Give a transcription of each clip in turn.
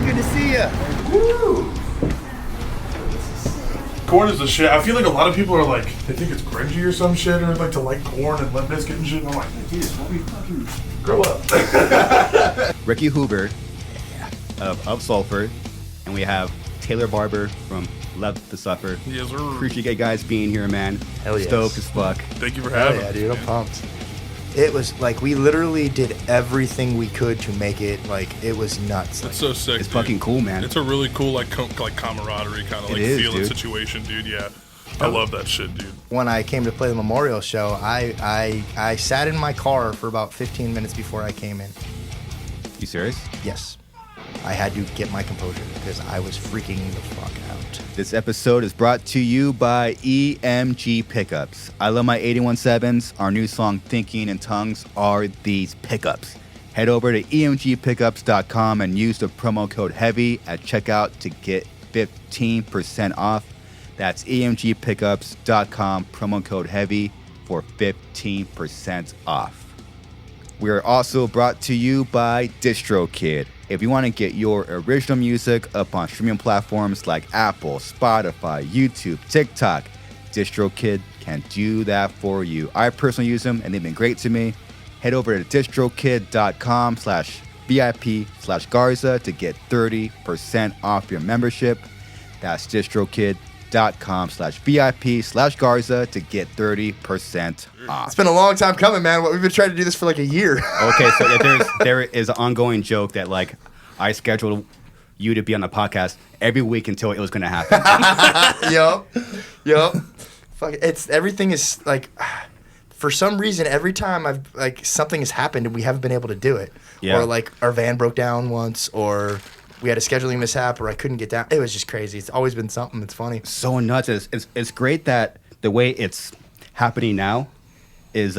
man. Good to see you. Woo! Korn is the shit. I feel like a lot of people are like, they think it's cringy or some shit, or like to like Korn and Limp Bizkit and shit. And I'm like, Jesus, let me fucking grow up. Ricky Hoover of Sulfur, and we have Taylor Barber from Love to Suffer. Yes, sir. Appreciate you guys being here, man. Hell yes. Stoked as fuck. Thank you for having me. Yeah, dude, I'm pumped. It was like we literally did everything we could to make it like it was nuts. It's so sick. It's dude. Fucking cool, man. It's a really cool like camaraderie kind of like feeling situation, dude. Yeah, I love that shit, dude. When I came to play the memorial show, I sat in my car for about 15 minutes before I came in. You serious? Yes. I had to get my composure because I was freaking the fuck out. This episode is brought to you by EMG Pickups. I love my 817s. Our new song, Thinking in Tongues, are these pickups. Head over to emgpickups.com and use the promo code HEAVY at checkout to get 15% off. That's emgpickups.com, promo code HEAVY for 15% off. We are also brought to you by DistroKid. If you want to get your original music up on streaming platforms like Apple, Spotify, YouTube, TikTok, DistroKid can do that for you. I personally use them, and they've been great to me. Head over to distrokid.com/VIP/Garza to get 30% off your membership. That's distrokid.com/VIP/Garza to get 30% off. It's been a long time coming, man. We've been trying to do this for like a year. Okay, so there is an ongoing joke that like I scheduled you to be on the podcast every week until it was going to happen. Yup. Fuck, everything is like, for some reason, every time I've like something has happened and we haven't been able to do it, or like our van broke down once, or we had a scheduling mishap, or I couldn't get down. It was just crazy. It's always been something. It's funny. So nuts. It's great that the way it's happening now is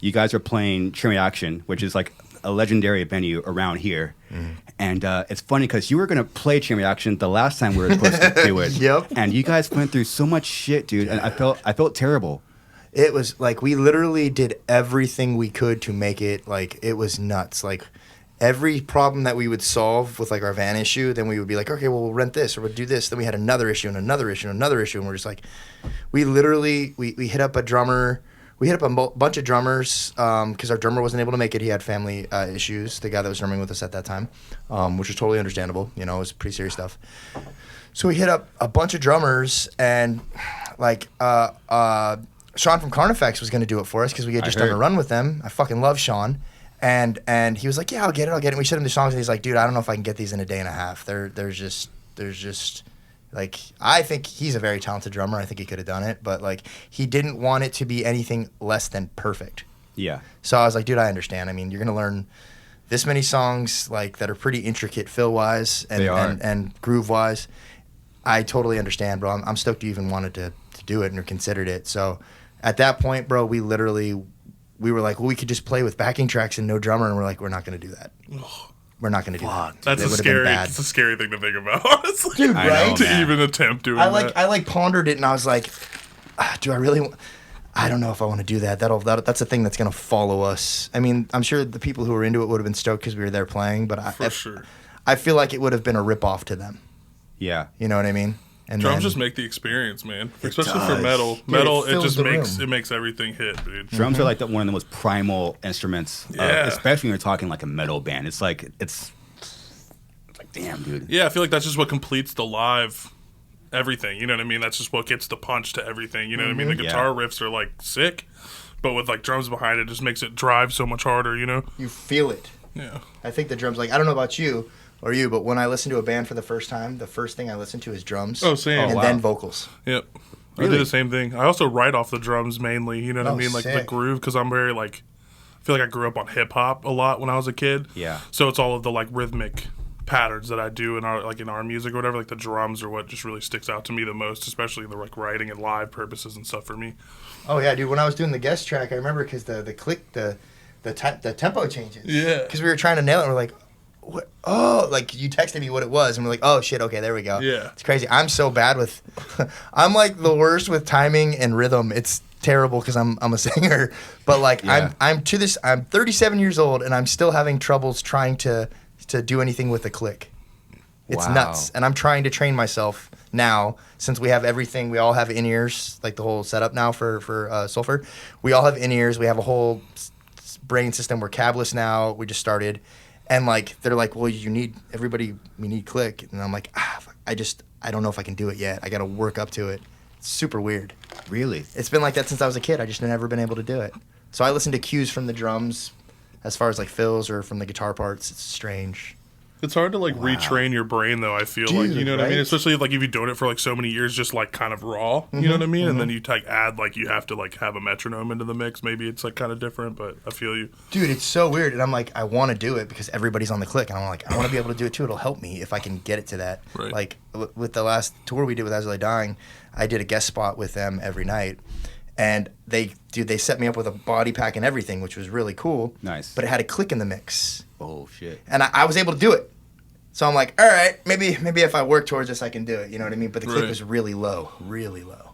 you guys are playing Chain Reaction, which is like a legendary venue around here. And it's funny because you were going to play Chain Reaction the last time we were supposed to do it. Yep. And you guys went through so much shit, dude. And I felt terrible. It was like we literally did everything we could to make it like it was nuts. Like every problem that we would solve with like our van issue, then we would be like, okay, well, we'll rent this or we'll do this. Then we had another issue and another issue and another issue. And we're just like, we literally, we hit up a drummer. We hit up a bunch of drummers because our drummer wasn't able to make it. He had family issues, the guy that was drumming with us at that time, which was totally understandable. You know, it was pretty serious stuff. So we hit up a bunch of drummers, and like Sean from Carnifex was going to do it for us because we had just done a run with them. I fucking love Sean. And he was like, yeah, I'll get it. And we showed him the songs, and he's like, dude, I don't know if I can get these in a day and a half. There's just like, I think he's a very talented drummer. I think he could have done it, but like he didn't want it to be anything less than perfect. Yeah. So I was like, dude, I understand. I mean, you're gonna learn this many songs like that are pretty intricate fill wise and groove wise. I totally understand, bro. I'm stoked you even wanted to do it and considered it. So at that point, bro, we were like, well, we could just play with backing tracks and no drummer, and we're like, we're not gonna do that. We're not going to do that. That's a scary thing to think about, honestly. Dude, right? To even attempt doing that. I pondered it, and I was like, do I really I don't know if I want to do that. That's a thing that's going to follow us. I mean, I'm sure the people who were into it would have been stoked because we were there playing, but I feel like it would have been a rip-off to them. Yeah. You know what I mean? And drums just make the experience, man. Especially for metal. Dude, Metal, it just makes everything hit, dude. Drums are like one of the most primal instruments, especially when you're talking like a metal band. It's like damn, dude. Yeah, I feel like that's just what completes the live everything. You know what I mean? That's just what gets the punch to everything. You know what I mean? The guitar riffs are like sick, but with like drums behind it, just makes it drive so much harder. You know? You feel it. Yeah. I think the drums, like, I don't know about you. Or you, but when I listen to a band for the first time, the first thing I listen to is drums. Oh, same. And then vocals. Yep. Really? I do the same thing. I also write off the drums mainly, you know what I mean? Like the groove, because I'm very like, I feel like I grew up on hip hop a lot when I was a kid. Yeah. So it's all of the like rhythmic patterns that I do in our music or whatever. Like the drums are what just really sticks out to me the most, especially in the like writing and live purposes and stuff for me. Oh yeah, dude. When I was doing the guest track, I remember because the click, the tempo changes. Yeah. Because we were trying to nail it, and we're like, what? Oh, like you texted me what it was, and we're like, oh shit, okay, there we go. Yeah. It's crazy. I'm so bad with, I'm like the worst with timing and rhythm. It's terrible because I'm a singer, but like I'm 37 years old and I'm still having troubles trying to do anything with a click. It's Wow. nuts. And I'm trying to train myself now, since we have everything. We all have in-ears, like the whole setup now for Sulfur. We all have in-ears. We have a whole brain system. We're cabless now. We just started. And like they're like, well, we need click. And I'm like, I don't know if I can do it yet. I got to work up to it. It's super weird. Really? It's been like that since I was a kid. I just never been able to do it. So I listen to cues from the drums as far as like fills or from the guitar parts. It's strange. It's hard to like retrain your brain though, I feel like, you know what I mean? right? Especially like if you're doing it for like so many years, just like kind of raw, you know what I mean? And then you like add like you have to like have a metronome into the mix. Maybe it's like kind of different, but I feel you. Dude, it's so weird. And I'm like, I want to do it because everybody's on the click. And I'm like, I want to be able to do it too. It'll help me if I can get it to that. Right. Like with the last tour we did with As I Lay Dying, I did a guest spot with them every night. And they set me up with a body pack and everything, which was really cool. Nice. But it had a click in the mix. Oh, shit. And I was able to do it. So I'm like, all right, maybe if I work towards this, I can do it. You know what I mean? But the click was really low, really low.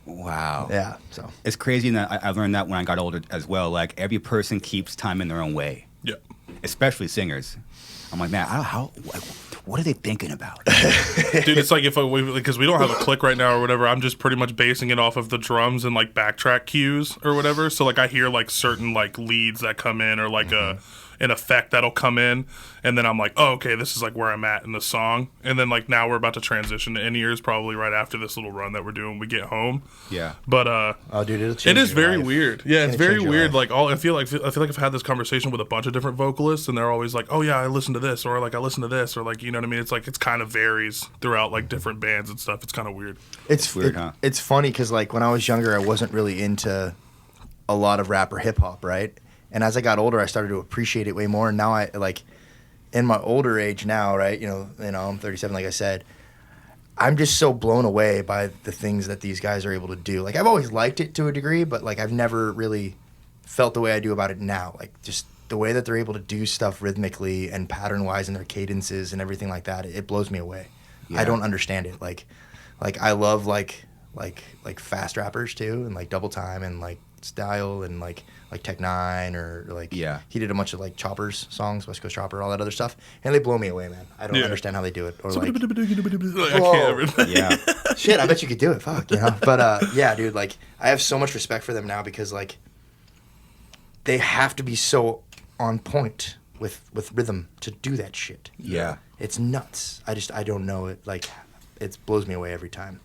Wow. Yeah. So It's crazy that I learned that when I got older as well. Like, every person keeps time in their own way, Yeah. especially singers. I'm like, man, what are they thinking about? Dude, it's like because we don't have a click right now or whatever, I'm just pretty much basing it off of the drums and like backtrack cues or whatever. So like I hear like certain like leads that come in or like an effect that'll come in, and then I'm like, oh, okay, this is like where I'm at in the song. And then like now we're about to transition to in-ears probably right after this little run that we're doing when we get home. Yeah. But oh, dude, it'll change it is your very life. weird. Yeah, it's very change your weird. life. Like I feel like I've had this conversation with a bunch of different vocalists, and they're always like, oh yeah, I listen to this, or like I listen to this, or like, you know what I mean? It's like it's kind of varies throughout like different bands and stuff. It's kind of weird. It's weird, huh? It's funny because like when I was younger, I wasn't really into a lot of rap or hip hop, right? And as I got older, I started to appreciate it way more. And now I like, in my older age now, right? You know, I'm 37, like I said. I'm just so blown away by the things that these guys are able to do. Like I've always liked it to a degree, but like I've never really felt the way I do about it now. Like just the way that they're able to do stuff rhythmically and pattern-wise in their cadences and everything like that, it blows me away. Yeah. I don't understand it. Like I love like fast rappers too, and like Double Time and like Style and like Tech Nine or like he did a bunch of like Choppers songs, West Coast Chopper, all that other stuff, and they blow me away, man. I don't understand how they do it. Or like, I can't. Yeah. shit, I bet you could do it. Fuck, you know. But yeah, dude, like I have so much respect for them now because like they have to be so on point with rhythm to do that shit. Yeah. It's nuts. I don't know it. Like it blows me away every time.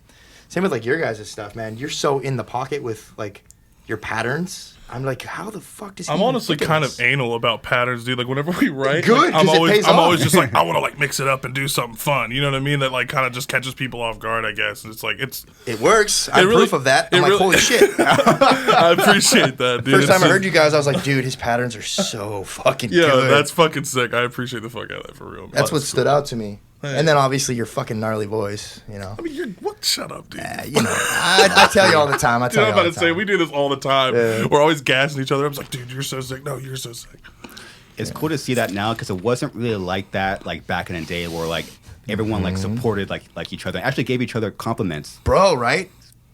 Same with like your guys' stuff, man. You're so in the pocket with like your patterns. I'm like, how the fuck does he I'm honestly think of kind this? of anal about patterns, dude. Like whenever we write, Good, like, I'm 'cause it pays always off. just like I want to like mix it up and do something fun. You know what I mean? That like kind of just catches people off guard, I guess. And it's like It works. I'm proof of that. I'm like, holy shit. I appreciate that, dude. First time I heard you guys, I was like, dude, his patterns are so fucking Yeah, good. that's fucking sick. I appreciate the fuck out of that for real. Man. That's what stood out to me. And then obviously your fucking gnarly voice, you know. I mean, you're what? Shut up, dude. You know, I tell you all the time. Dude, I'm about to say we do this all the time. We're always gassing each other. I'm like, dude, you're so sick. No, you're so sick. It's cool to see that now because it wasn't really like that like back in the day where like everyone like supported like each other and actually gave each other compliments. Bro, right?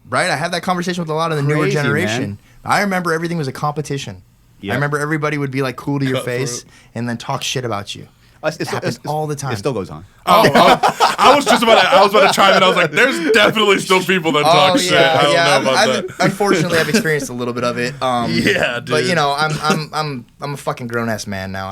Right? I had that conversation with a lot of the newer Crazy, generation. man. I remember everything was a competition. Yeah. I remember everybody would be like cool to your Cutthroat. face and then talk shit about you. It happens all the time. It still goes on. I was about to chime in. I was like, there's definitely still people that talk shit. I don't know about that. Unfortunately, I've experienced a little bit of it. Yeah, dude. But you know, I'm a fucking grown ass man now.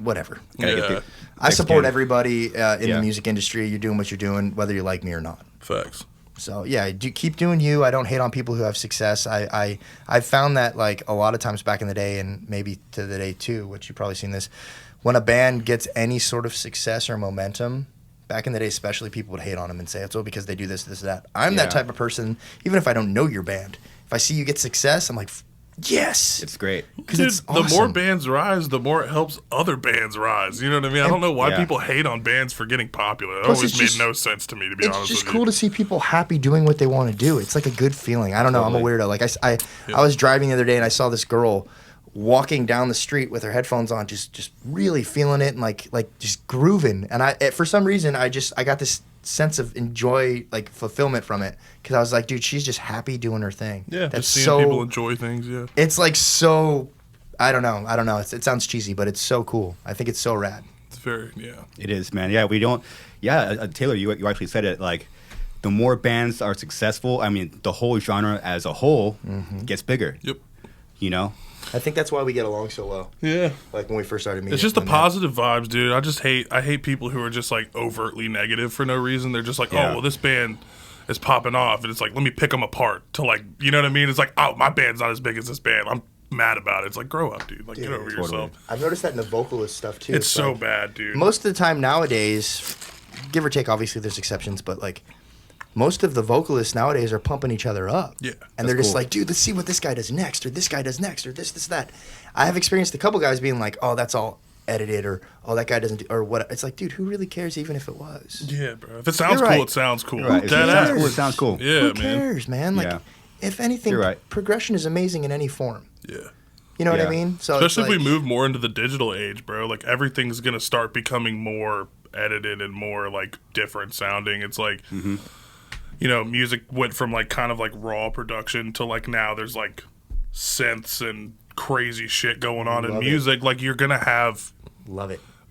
Whatever. Gotta get Yeah. the I next support game. everybody in Yeah. the music industry. You're doing what you're doing, whether you like me or not. Facts. So yeah, keep doing you. I don't hate on people who have success. I found that like a lot of times back in the day, and maybe to the day too, which you've probably seen this, when a band gets any sort of success or momentum, back in the day especially, people would hate on them and say it's all because they do this, that. I'm that Yeah. type of person. Even if I don't know your band, if I see you get success, I'm like, yes, It's great. because Dude, it's awesome. the more bands rise, the more it helps other bands rise. You know what I mean? I don't know why Yeah. people hate on bands for getting popular. It Plus, always it's made just- no sense to me, to be It's honest just with cool you. to see people happy doing what they want to do. It's like a good feeling. I don't know. I'm a Totally. weirdo. Like I was driving the other day and I saw this girl walking down the street with her headphones on, just really feeling it and like just grooving. And for some reason I got this sense of enjoy, like fulfillment from it, because I was like, dude, she's just happy doing her thing. Yeah, That's just seeing so. people enjoy things, yeah. It's like so. I don't know. It sounds cheesy, but it's so cool. I think it's so rad. It's very, yeah. It is, man. Yeah, we don't. Yeah, Taylor, you actually said it. Like, the more bands are successful, I mean, the whole genre as a whole gets bigger. Yep. You know? I think that's why we get along so well. Yeah. Like when we first started meeting. It's just the positive vibes, dude. I hate people who are just like overtly negative for no reason. They're just like, oh, well, this band is popping off, and it's like, let me pick them apart to like, you know what I mean? It's like, oh, my band's not as big as this band. I'm mad about it. It's like, grow up, dude. Like, get over yourself. I've noticed that in the vocalist stuff too. It's so bad, dude. Most of the time nowadays, give or take, obviously there's exceptions, but like most of the vocalists nowadays are pumping each other up. Yeah. And they're just like, dude, let's see what this guy does next, or this guy does next, or this, that. I have experienced a couple guys being like, oh, that's all edited, or oh, that guy doesn't do, or what. It's like, dude, who really cares even if it was? Yeah, bro. If it sounds cool, it sounds cool. Right. If it sounds cool, it sounds cool. Yeah, who cares, man? Like, if anything, progression is amazing in any form. Yeah. You know what I mean? So especially if we move more into the digital age, bro. Like, everything's going to start becoming more edited and more, like, different sounding. It's like, you know, music went from, like, kind of, like, raw production to, like, now there's, like, synths and crazy shit going on in music. Like, you're going to have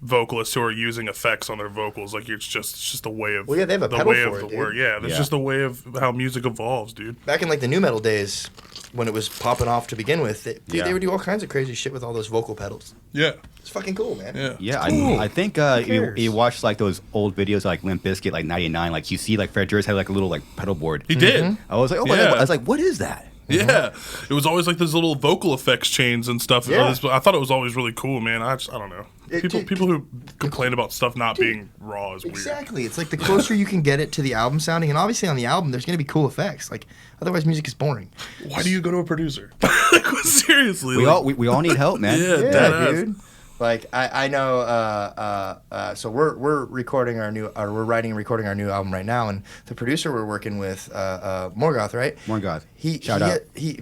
vocalists who are using effects on their vocals. Like, it's just a way of... Well, yeah, they have a pedal for it, dude. Yeah, that's just the way of how music evolves, dude. Back in, like, the nu metal days, when it was popping off to begin with, they would do all kinds of crazy shit with all those vocal pedals. Yeah. It's fucking cool, man. Yeah. Cool. I think you watch like those old videos like Limp Bizkit, like 99, like you see like Fred Durst had like a little like pedal board. He did. I was like, oh my God. I was like, what is that? Yeah, it was always like those little vocal effects chains and stuff. Yeah. I thought it was always really cool, man. I don't know. People who complain about stuff not being raw is weird. Exactly. It's like the closer you can get it to the album sounding, and obviously on the album there's going to be cool effects. Like otherwise, music is boring. Why do you go to a producer? Like, seriously, we all need help, man. Yeah, dude. Like I know. So we're recording we're writing and recording our new album right now, and the producer we're working with, Morgoth, right? Morgoth.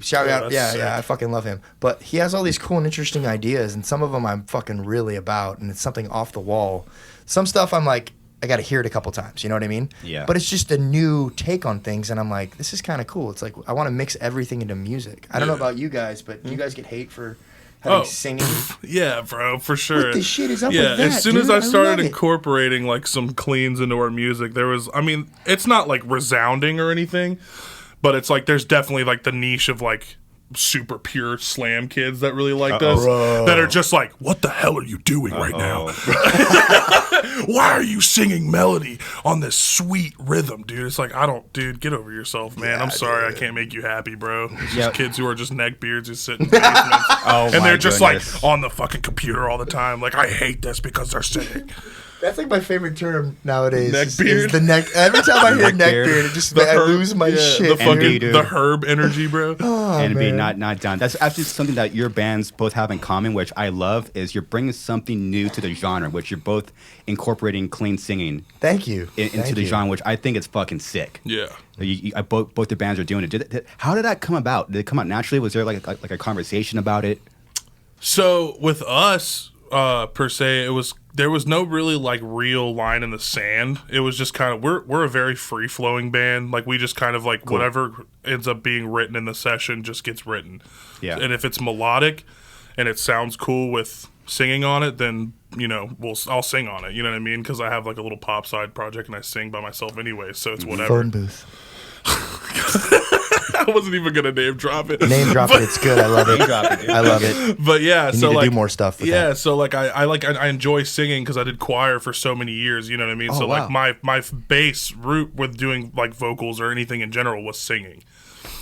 Shout out. Yeah, I fucking love him. But he has all these cool and interesting ideas, and some of them I'm fucking really about, and it's something off the wall. Some stuff I'm like, I got to hear it a couple times. You know what I mean? Yeah. But it's just a new take on things, and I'm like, this is kind of cool. It's like I want to mix everything into music. I don't know about you guys, but you guys get hate for having singing. Yeah, bro, for sure. What the shit is up with that, as soon as I started incorporating like some cleans into our music, there was, I mean, it's not like resounding or anything, but it's like there's definitely like the niche of like super pure slam kids that really like us, that are just like, what the hell are you doing right now? Why are you singing melody on this sweet rhythm, dude? It's like, dude, get over yourself, man. I'm sorry, I can't make you happy, bro. It's just kids who are just neckbeards who sit in basements, and they're just like on the fucking computer all the time. Like, I hate this because they're singing. That's like my favorite term nowadays. Neckbeard? Is the neck. Every time I hear neckbeard, it just I lose my shit. The herb energy, bro. And be not done. That's actually something that your bands both have in common, which I love, is you're bringing something new to the genre, which you're both incorporating clean singing. Thank you. Into the genre, which I think is fucking sick. Yeah. Both the bands are doing it. How did that come about? Did it come out naturally? Was there like a conversation about it? So with us, per se, there was no really like real line in the sand. It was just kind of we're a very free flowing band. Like, we just kind of like whatever ends up being written in the session just gets written. Yeah. And if it's melodic and it sounds cool with singing on it, then I'll sing on it. You know what I mean? Because I have like a little pop side project and I sing by myself anyway, so it's whatever. Phone booth. I wasn't even gonna name drop it. Name drop it. It's good. I love it. I love it. But yeah, you need to do more stuff. With that. So like I enjoy singing because I did choir for so many years. You know what I mean? Oh, so wow. like my base root with doing like vocals or anything in general was singing.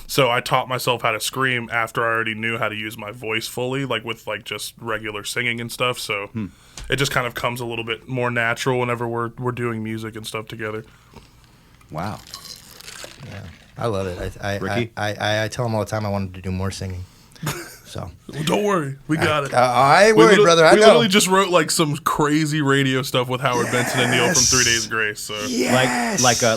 So I taught myself how to scream after I already knew how to use my voice fully, like with like just regular singing and stuff. So it just kind of comes a little bit more natural whenever we're doing music and stuff together. Wow. Yeah, I love it. I tell them all the time I wanted to do more singing. So well, don't worry, we got it. I ain't worried, brother. I know. We literally just wrote like some crazy radio stuff with Howard Benson and Neil from 3 Days Grace. So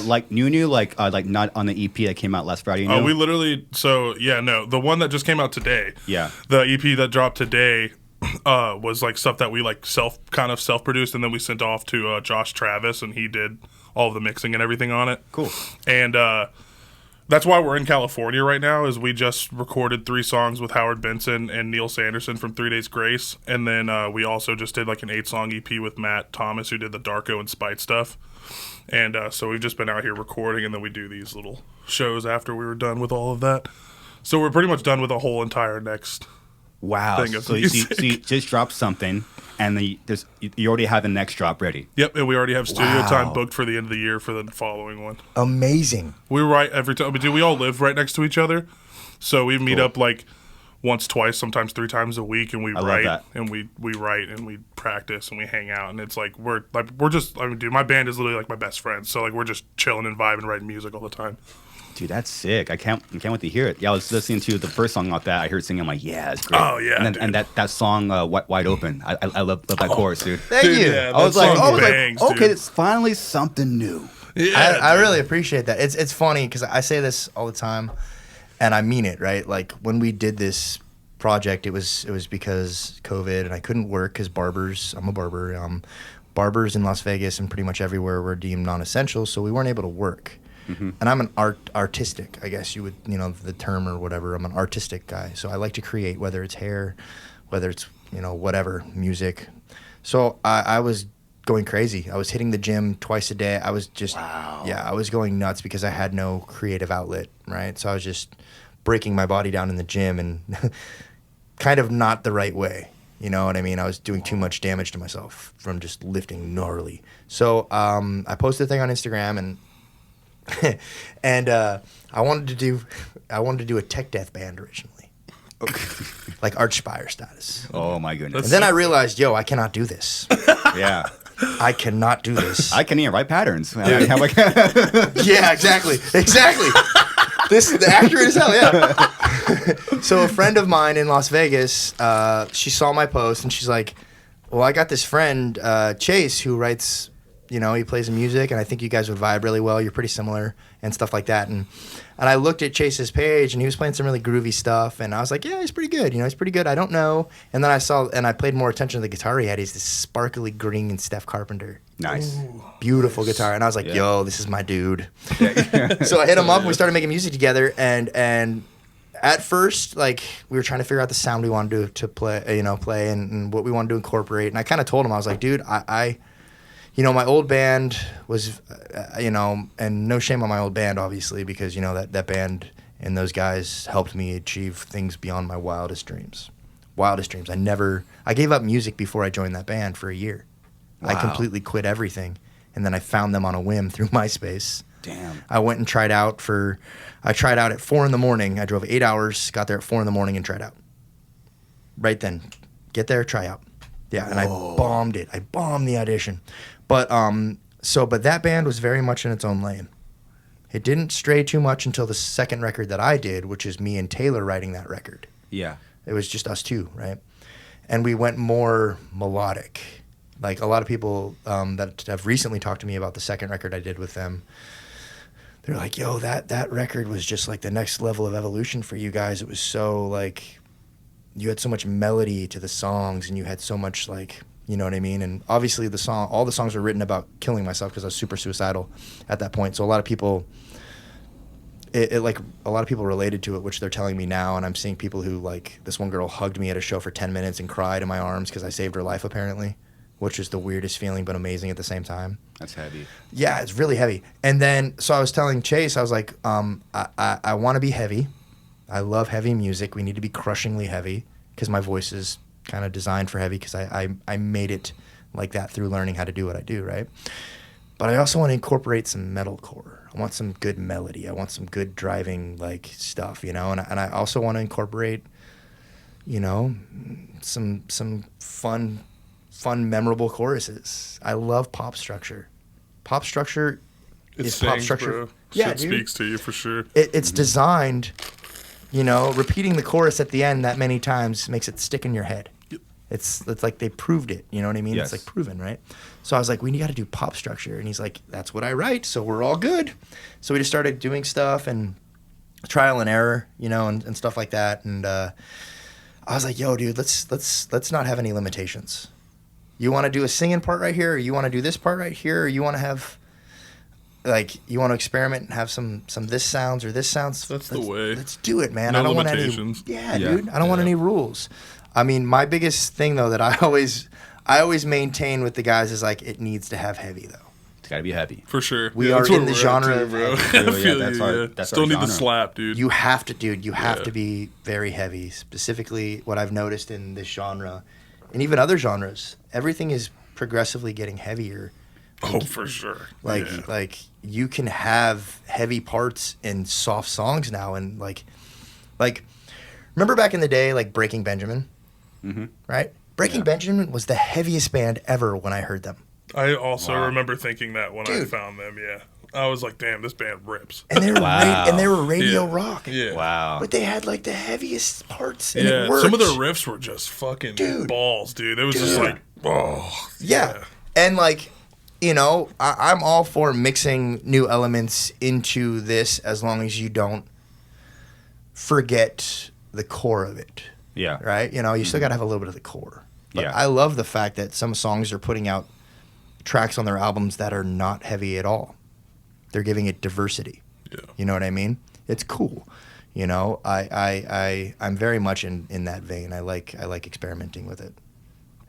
like new, like not on the EP that came out last Friday. Oh, we literally. So yeah, no, the one that just came out today. Yeah, the EP that dropped today was like stuff that we like self produced, and then we sent off to Josh Travis, and he did all of the mixing and everything on it. Cool. And That's why we're in California right now, is we just recorded 3 songs with Howard Benson and Neil Sanderson from 3 Days Grace. And then we also just did like an 8-song EP with Matt Thomas, who did the Darko and Spite stuff. And so we've just been out here recording, and then we do these little shows after we were done with all of that. So we're pretty much done with the whole entire next thing of music. So you just dropped something, and you already have the next drop ready. Yep, and we already have studio time booked for the end of the year for the following one. Amazing. We write every time. We all live right next to each other, so we meet up like once, twice, sometimes 3 times a week, and we write and we write and we practice and we hang out, and it's like we're just, I mean, dude, my band is literally like my best friends, so like we're just chilling and vibing, writing music all the time. Dude, that's sick. I can't wait to hear it. Yeah, I was listening to the first song off that. I heard singing. I'm like, yeah, it's great. Oh, yeah, and that song, Wide Open. I love that chorus, dude. Thank you. Yeah, I was like, bangs, okay, dude. it's finally something new. Yeah, I really appreciate that. It's funny because I say this all the time, and I mean it, right? Like when we did this project, it was because COVID, and I couldn't work because I'm a barber. Barbers in Las Vegas and pretty much everywhere were deemed non-essential, so we weren't able to work. Mm-hmm. And I'm an artistic, I guess you would, the term or whatever. I'm an artistic guy, so I like to create, whether it's hair, whether it's whatever, music. So I was going crazy. I was hitting the gym twice a day. I was just I was going nuts because I had no creative outlet, right? So I was just breaking my body down in the gym and kind of not the right way. You know what I mean? I was doing too much damage to myself from just lifting gnarly. So I posted a thing on Instagram and I wanted to do a tech death band originally, like Archspire status. Oh my goodness! And then I realized, I cannot do this. Yeah, I cannot do this. I can even write patterns. Yeah, exactly. This is accurate as hell. Yeah. So a friend of mine in Las Vegas, she saw my post and she's like, "Well, I got this friend Chase who writes." He plays music, and I think you guys would vibe really well. You're pretty similar and stuff like that. And I looked at Chase's page, and he was playing some really groovy stuff. And I was like, yeah, he's pretty good. He's pretty good. I don't know. And then I paid more attention to the guitar he had. He's this sparkly green Steph Carpenter. Nice. Ooh. Beautiful guitar. And I was like, yo, this is my dude. So I hit him up, and we started making music together. And at first, like, we were trying to figure out the sound we wanted to play, and what we wanted to incorporate. And I kind of told him, I was like, dude, my old band was, and no shame on my old band, obviously, because, that band and those guys helped me achieve things beyond my wildest dreams. I gave up music before I joined that band for a year. Wow. I completely quit everything, and then I found them on a whim through MySpace. Damn. I went and tried out at 4 a.m. I drove 8 hours, got there at 4 a.m. and tried out. Right then. Get there, try out. Yeah, and I bombed it. I bombed the audition. But that band was very much in its own lane. It didn't stray too much until the second record that I did, which is me and Taylor writing that record. Yeah. It was just us two, right? And we went more melodic. Like a lot of people that have recently talked to me about the second record I did with them, they're like, yo, that record was just like the next level of evolution for you guys. It was so like, you had so much melody to the songs, and you had so much like, you know what I mean? And obviously all the songs were written about killing myself because I was super suicidal at that point. So a lot of people, a lot of people related to it, which they're telling me now. And I'm seeing people who, like, this one girl hugged me at a show for 10 minutes and cried in my arms because I saved her life, apparently, which is the weirdest feeling but amazing at the same time. That's heavy. Yeah, it's really heavy. And then, so I was telling Chase, I was like, I want to be heavy. I love heavy music. We need to be crushingly heavy because my voice is kind of designed for heavy because I made it like that through learning how to do what I do, right? But I also want to incorporate some metalcore. I want some good melody. I want some good driving like stuff, and I also want to incorporate, some fun, memorable choruses. I love pop structure. Pop structure is pop structure. Bro. Yeah, Shit speaks to you for sure. It's designed. Repeating the chorus at the end that many times makes it stick in your head. Yep. It's like they proved it. You know what I mean? Yes. It's like proven, right? So I was like, we got to do pop structure. And he's like, that's what I write. So we're all good. So we just started doing stuff and trial and error, and stuff like that. And I was like, yo, dude, let's not have any limitations. You want to do a singing part right here, or you want to do this part right here, or you want to have like you want to experiment and have some this sounds or this sounds. That's the way. Let's do it, man. No I don't limitations. want any. Yeah, dude. I don't want any rules. I mean, my biggest thing though that I always maintain with the guys is like it needs to have heavy though. It's got to be heavy. For sure. We are in the genre too, of bro. heavy. I feel that's you, our- yeah. that's Still our need the genre. slap, dude. You have to, dude. You have to be very heavy. Specifically, what I've noticed in this genre, and even other genres, everything is progressively getting heavier. Oh, for sure. Like you can have heavy parts in soft songs now, and like remember back in the day, like Breaking Benjamin, right? Breaking Benjamin was the heaviest band ever when I heard them. I also remember thinking that when I Dude. found them, yeah. I was like, damn, this band rips. And they were Wow. and they were radio Yeah. rock. Yeah. Wow. But they had like the heaviest parts, and Yeah. it worked. Some of their riffs were just fucking Dude. balls, dude. It was just like, oh. Yeah. And like, you know, I'm all for mixing new elements into this as long as you don't forget the core of it. Yeah. Right? You know, you still got to have a little bit of the core. But Yeah. I love the fact that some songs are putting out tracks on their albums that are not heavy at all. They're giving it diversity. Yeah. You know what I mean? It's cool. You know, I'm very much in that vein. I like experimenting with it.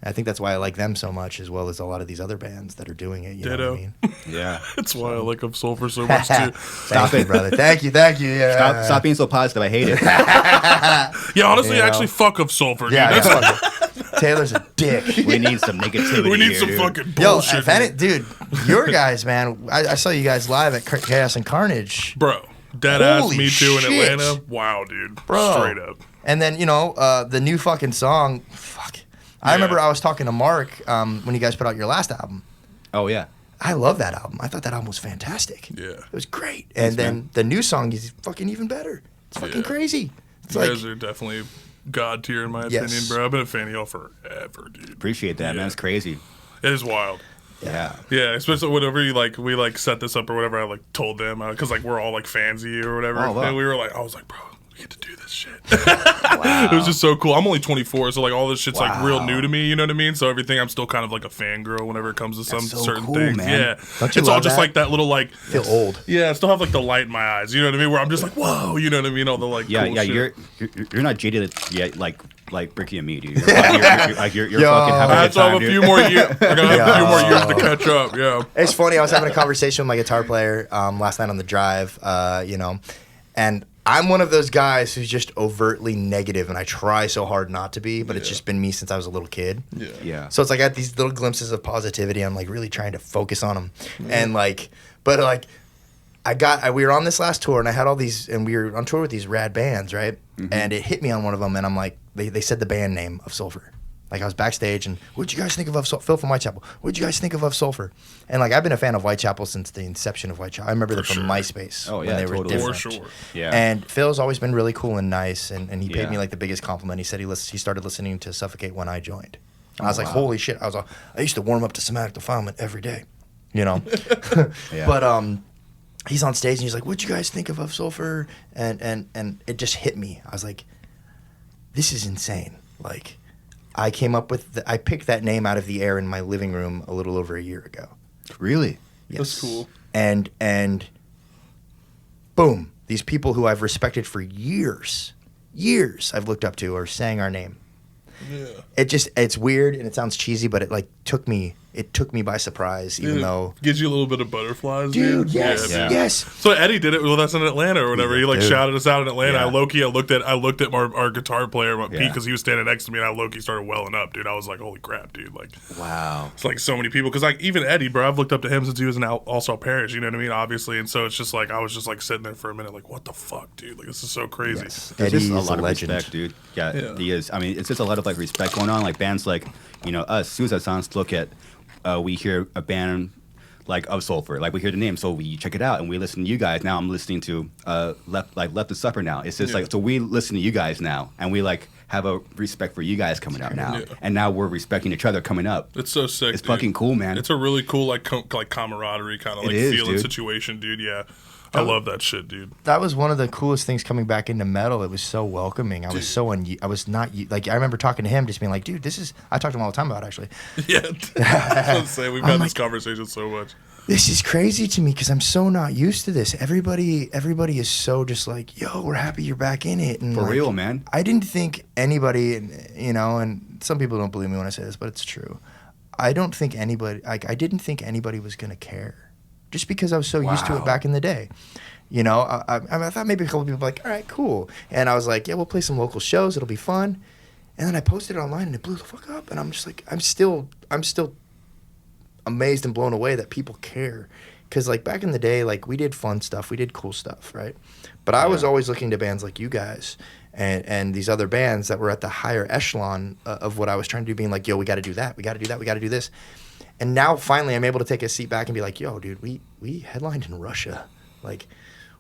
I think that's why I like them so much, as well as a lot of these other bands that are doing it. You know what I Ditto. mean? Yeah. That's why I like them Sulfur so much, too. Thank you, brother. Thank you. Yeah. Stop being so positive. I hate it. Yeah, honestly, You know? actually, fuck up Sulfur, dude. Yeah, That's Taylor's a dick. We need some negativity. we need here, some dude. fucking Yo, bullshit. if any, dude, your guys, man. I saw you guys live at Chaos and Carnage, Bro, dead ass Holy Me Too in shit. Atlanta. Wow, dude. bro. Straight up. And then you know the new fucking song. Fuck. I remember I was talking to Mark when you guys put out your last album. Oh, yeah. I love that album. I thought that album was fantastic. Yeah. It was great. And then the new song is fucking even better. It's fucking Yeah. crazy. It's You like, guys are definitely god tier in my Yes. opinion, bro. I've been a fan of y'all forever, dude. Appreciate that, man. Yeah. It's crazy. It is wild. Yeah. Yeah, especially whenever we set this up or whatever. I like told them because like we're all like fans of you or whatever, Oh, wow. and we were like, I was like, bro, we get to do this shit. It was just so cool. I'm only 24, so like all this shit's like real new to me. You know what I mean? So everything, I'm still kind of like a fangirl whenever it comes to some so certain cool, things. man. Yeah, Don't you it's all love just that? like that little like. feel old. Yeah, I still have like the light in my eyes. You know what I mean? Where I'm just like, whoa. You know what I mean? All the like. Yeah, cool yeah. shit. You're not jaded yet, like Bricky and me, dude. You're fucking having Yo. a good I have to time, have a dude. few more years. I gotta have a few more years to catch up. Yeah. It's funny. I was having a conversation with my guitar player last night on the drive, you know, and I'm one of those guys who's just overtly negative, and I try so hard not to be, but it's just been me since I was a little kid. Yeah. Yeah. So it's like I had these little glimpses of positivity. I'm like really trying to focus on them, and like, but like, we were on this last tour, and I had all these, and we were on tour with these rad bands, right? And it hit me on one of them, and I'm like, they said the band name of Sulfur. Like I was backstage, and what'd you guys think of Phil from Whitechapel? What'd you guys think of Sulfur? And like I've been a fan of Whitechapel since the inception of Whitechapel. I remember them from sure. MySpace Oh, when yeah, they were totally. different. For sure. Yeah. And Phil's always been really cool and nice, and he paid Yeah. me like the biggest compliment. He said he started listening to Suffocate when I joined. And I was like, wow. holy shit! I used to warm up to Somatic Defilement every day, you know. Yeah. But he's on stage and he's like, "What'd you guys think of Sulfur?" And it just hit me. I was like, "This is insane!" Like, I came up with I picked that name out of the air in my living room a little over a year ago. Really? Yes. That's cool. And boom, these people who I've respected for years I've looked up to are saying our name. Yeah. It's weird and it sounds cheesy, but it took me by surprise, even though Gives you a little bit of butterflies, dude, dude. yes, Yeah, man. yes. So Eddie did it with us in Atlanta or whatever. He like Dude. shouted us out in Atlanta. Yeah. I looked at our guitar player, Pete, Yeah. because he was standing next to me, and I low-key started welling up, dude. I was like, holy crap, dude! Like, Wow. it's like so many people. Because like even Eddie, bro, I've looked up to him since he was in All-Star Parish. You know what I mean? Obviously, and so it's just like I was just like sitting there for a minute, like, what the fuck, dude? Like this is so crazy. Yes. There's Eddie's just a lot of legend. respect, dude. Yeah, Yeah. he is. I mean, it's just a lot of like respect going on. Like bands like, you know, us, Suicide Sounds look at, we hear a band like of Sulfur, like we hear the name, so we check it out and we listen to you guys. Now I'm listening to Left to Supper now. It's just like, so we listen to you guys now, and we like have a respect for you guys coming out now, Yeah. and now we're respecting each other coming up. It's so sick. It's dude. fucking cool, man. It's a really cool like camaraderie kind of like is, feeling dude. situation, dude. Yeah, I love that shit, dude. That was one of the coolest things coming back into metal. It was so welcoming. I was so I was not like I remember talking to him, just being like, dude, this is. I talk to him all the time about it, actually. Yeah, I was gonna say we've had I'm this like- conversation so much. This is crazy to me because I'm so not used to this. Everybody is so just like, yo, we're happy you're back in it. And For real, man. I didn't think anybody, and some people don't believe me when I say this, but it's true. I didn't think anybody was going to care just because I was so used to it back in the day. I thought maybe a couple people were like, all right, cool. And I was like, yeah, we'll play some local shows. It'll be fun. And then I posted it online and it blew the fuck up. And I'm just like, I'm still amazed and blown away that people care. Because like back in the day, like we did fun stuff, we did cool stuff, right? But I was always looking to bands like you guys and these other bands that were at the higher echelon of what I was trying to do, being like, yo, we got to do that, we got to do that, we got to do this. And now finally I'm able to take a seat back and be like, yo, dude, we headlined in Russia. Like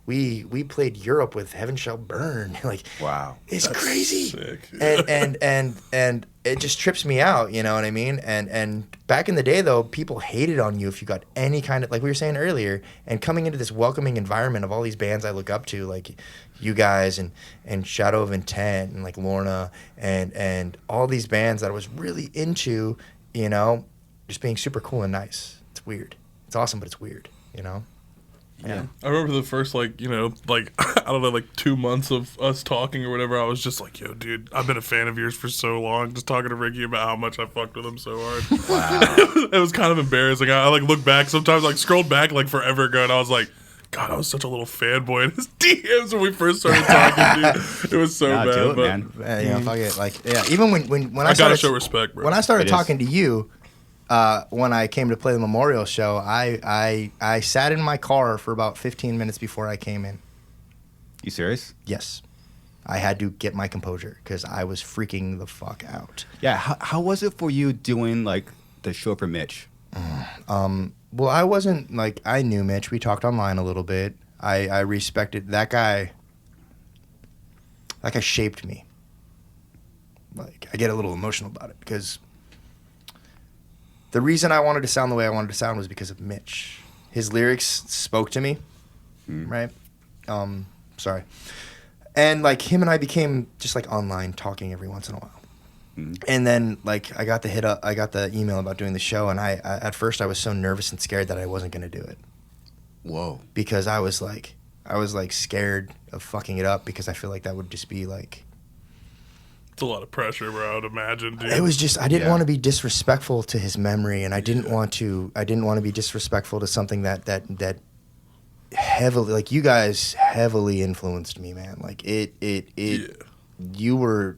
we played Europe with Heaven Shall Burn. Like, wow, it's crazy. Sick. And it just trips me out, you know what I mean? And back in the day though, people hated on you if you got any kind of, like we were saying earlier, and coming into this welcoming environment of all these bands I look up to, like you guys and Shadow of Intent and like Lorna and all these bands that I was really into, just being super cool and nice. It's weird. It's awesome, but it's weird, Yeah. I remember the first, I don't know, 2 months of us talking or whatever, I was just like, yo, dude, I've been a fan of yours for so long, just talking to Ricky about how much I fucked with him so hard. Wow. It was kind of embarrassing. I look back sometimes, scrolled back, forever ago, and I was like, God, I was such a little fanboy in his DMs when we first started talking, dude. It was so bad. Do it, but, man. Fuck it. Even when I gotta started, show respect, bro. when I started talking to you, when I came to play the memorial show, I sat in my car for about 15 minutes before I came in. You serious? Yes. I had to get my composure because I was freaking the fuck out. Yeah. How was it for you doing the show for Mitch? Well, I wasn't I knew Mitch. We talked online a little bit. I respected that guy. That guy shaped me. I get a little emotional about it because the reason I wanted to sound the way I wanted to sound was because of Mitch. His lyrics spoke to me, right? Sorry. And him and I became just online talking every once in a while. And then I got the email about doing the show, and I at first I was so nervous and scared that I wasn't going to do it. Whoa. Because I was scared of fucking it up because I feel like that would just be it's a lot of pressure, bro, I would imagine, dude. It was just I didn't want to be disrespectful to his memory, and I didn't want to be disrespectful to something that heavily you guys heavily influenced me, man. You were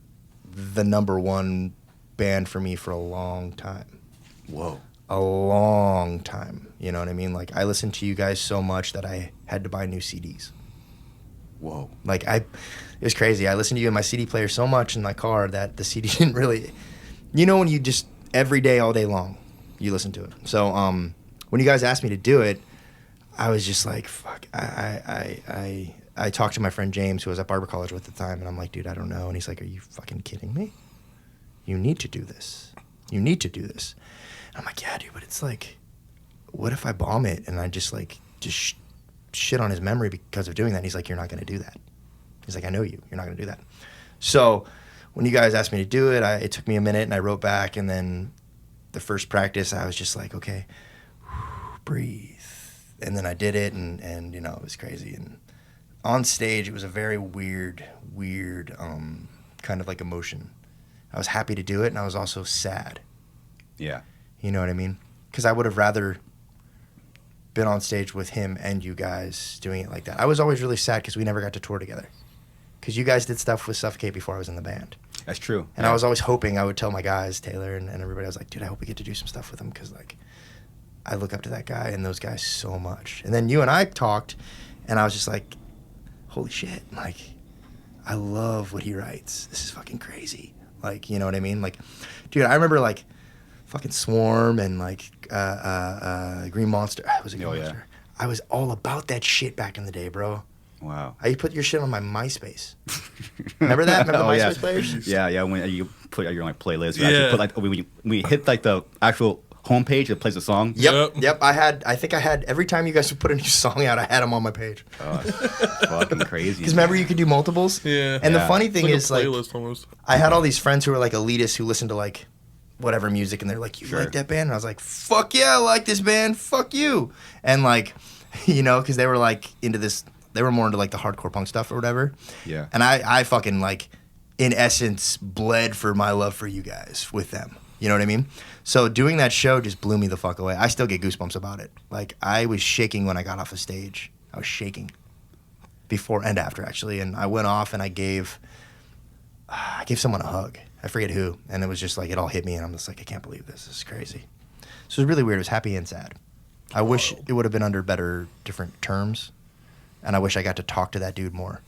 the number one band for me for a long time. Whoa. A long time. You know what I mean? I listened to you guys so much that I had to buy new CDs. Whoa. It was crazy. I listened to you in my CD player so much in my car that the CD didn't really, when you just every day, all day long, you listen to it. So when you guys asked me to do it, I was just like, fuck. I talked to my friend James, who was at Barber College with at the time, and I'm like, dude, I don't know. And he's like, are you fucking kidding me? You need to do this. You need to do this. And I'm like, yeah, dude, but it's what if I bomb it and I just shit on his memory because of doing that? And he's like, you're not going to do that. He's like, I know you. You're not going to do that. So when you guys asked me to do it, it took me a minute, and I wrote back, and then the first practice, I was just like, okay, breathe. And then I did it, and it was crazy. And on stage, it was a very weird kind of emotion. I was happy to do it, and I was also sad. Yeah. You know what I mean? Because I would have rather been on stage with him and you guys doing it like that. I was always really sad because we never got to tour together. Because you guys did stuff with Suffokate before I was in the band. That's true. And I was always hoping I would tell my guys, Taylor and everybody, I was like, dude, I hope we get to do some stuff with him because I look up to that guy and those guys so much. And then you and I talked, and I was just like, holy shit, I love what he writes. This is fucking crazy. You know what I mean? Dude, I remember fucking Swarm and Green Monster. Was it Green Monster? Yeah. I was all about that shit back in the day, bro. Wow. I put your shit on my MySpace. Remember that? Remember the MySpace players? Yeah. When you put your playlist, you actually put when we hit the actual homepage that plays the song. Yep. I think I had every time you guys would put a new song out, I had them on my page. Oh, that's fucking crazy. Because remember, you could do multiples. Yeah. And the funny thing is, a playlist almost. I had all these friends who were elitists who listened to whatever music, and they're like, you like that band? And I was like, fuck yeah, I like this band, fuck you. And like, you know, because they were like into this, they were more into like the hardcore punk stuff or whatever. Yeah. And I fucking like, in essence, bled for my love for you guys with them. You know what I mean? So doing that show just blew me the fuck away. I still get goosebumps about it. Like, I was shaking when I got off the stage. I was shaking before and after, actually. And I went off and I gave someone a hug. I forget who. And it was just like, it all hit me. And I'm just like, I can't believe this. This is crazy. So it was really weird. It was happy and sad. I wish it would have been under better, different terms. And I wish I got to talk to that dude more.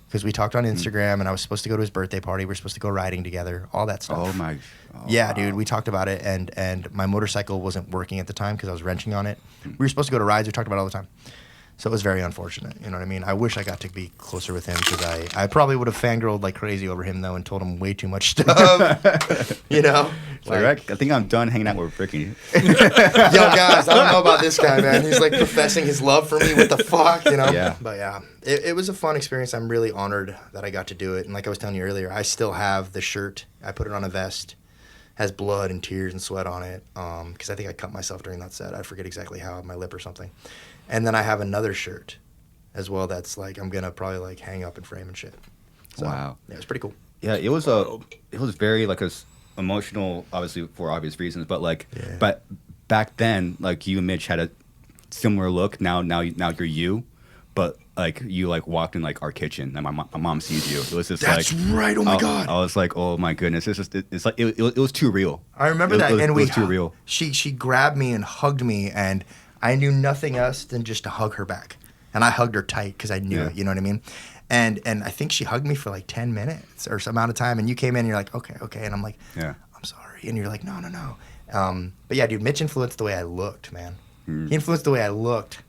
Because we talked on Instagram, and I was supposed to go to his birthday party. We were supposed to go riding together, all that stuff. Yeah, dude, we talked about it, and my motorcycle wasn't working at the time because I was wrenching on it. We were supposed to go to rides. We talked about it all the time. So it was very unfortunate, you know what I mean? I wish I got to be closer with him because I probably would have fangirled like crazy over him, though, and told him way too much stuff, you know? Like, I think I'm done hanging out with Ricky. Yo, guys, I don't know about this guy, man. He's like professing his love for me. What the fuck, you know? Yeah. But yeah, it was a fun experience. I'm really honored that I got to do it. And like I was telling you earlier, I still have the shirt. I put it on a vest. Has blood and tears and sweat on it because I think I cut myself during that set. I forget exactly how, my lip or something. And then I have another shirt as well that's like I'm going to probably like hang up and frame and shit. So, wow. Yeah, it was pretty cool. Yeah, it was very like emotional, obviously for obvious reasons, but like but back then, like you and Mitch had a similar look. Now you're you, but like you like walked in like our kitchen and my mom sees you. It was just that's like right. Oh my god. I was like, oh my goodness, it's like it was too real. I remember that, and it was too real. She grabbed me and hugged me, and I knew nothing else than just to hug her back, and I hugged her tight because I knew it. You know what I mean? And I think she hugged me for like 10 minutes or some amount of time, and you came in and you're like, okay, and I'm like, I'm sorry, and you're like, no. But yeah, dude, Mitch influenced the way I looked, man. He influenced the way I looked.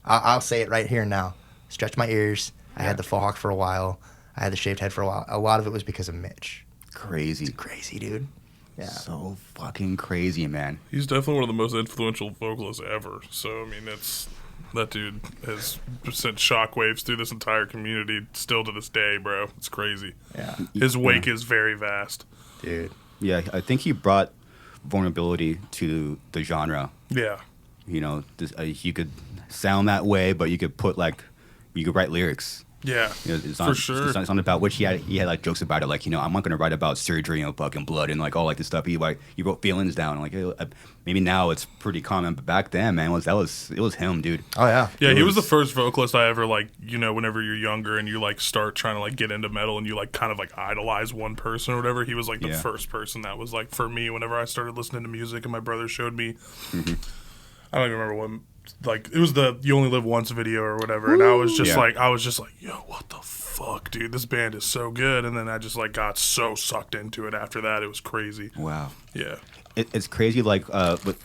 I'll say it right here now. Stretched my ears. I had the faux hawk for a while. I had the shaved head for a while. A lot of it was because of Mitch. Crazy, dude. Yeah. So fucking crazy, man. He's definitely one of the most influential vocalists ever. So, I mean, that dude has sent shockwaves through this entire community still to this day, bro. It's crazy. Yeah. His wake is very vast. Dude. Yeah, I think he brought vulnerability to the genre. Yeah. You know, you could sound that way, but you could write lyrics. Yeah, you know, for sure. It's not about which he had like jokes about it, like, you know, I'm not gonna write about surgery and fucking blood and like all like this stuff. He wrote feelings down. Like maybe now it's pretty common, but back then, man, it was him, dude. Oh yeah, yeah. He was the first vocalist I ever like. You know, whenever you're younger and you like start trying to like get into metal and you like kind of like idolize one person or whatever, he was like the first person that was like for me. Whenever I started listening to music and my brother showed me, I don't even remember when. Like it was the "You Only Live Once" video or whatever, and I was just like, yo, what the fuck, dude? This band is so good, and then I just like got so sucked into it after that. It was crazy. Wow. Yeah. It's crazy, like with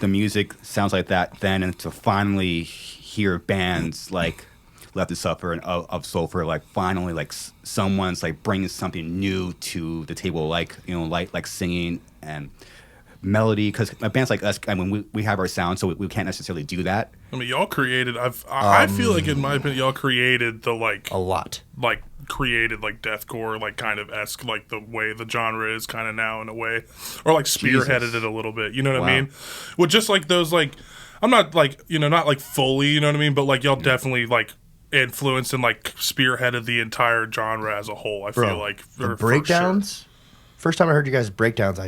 the music sounds like that then, and to finally hear bands like Left to Suffer and of Sulfur, like finally like someone's like bringing something new to the table, like, you know, like singing and melody, because bands like us, I mean, we have our sound, so we can't necessarily do that. I mean, y'all created. I feel like, in my opinion, y'all created the like a lot, like created like deathcore, like kind of esque, like the way the genre is kind of now in a way, or like spearheaded it a little bit. You know what I mean? With just like those like, I'm not like, you know, not like fully, you know what I mean, but like y'all definitely like influenced and like spearheaded the entire genre as a whole. I feel like the breakdowns. Sure. First time I heard you guys breakdowns,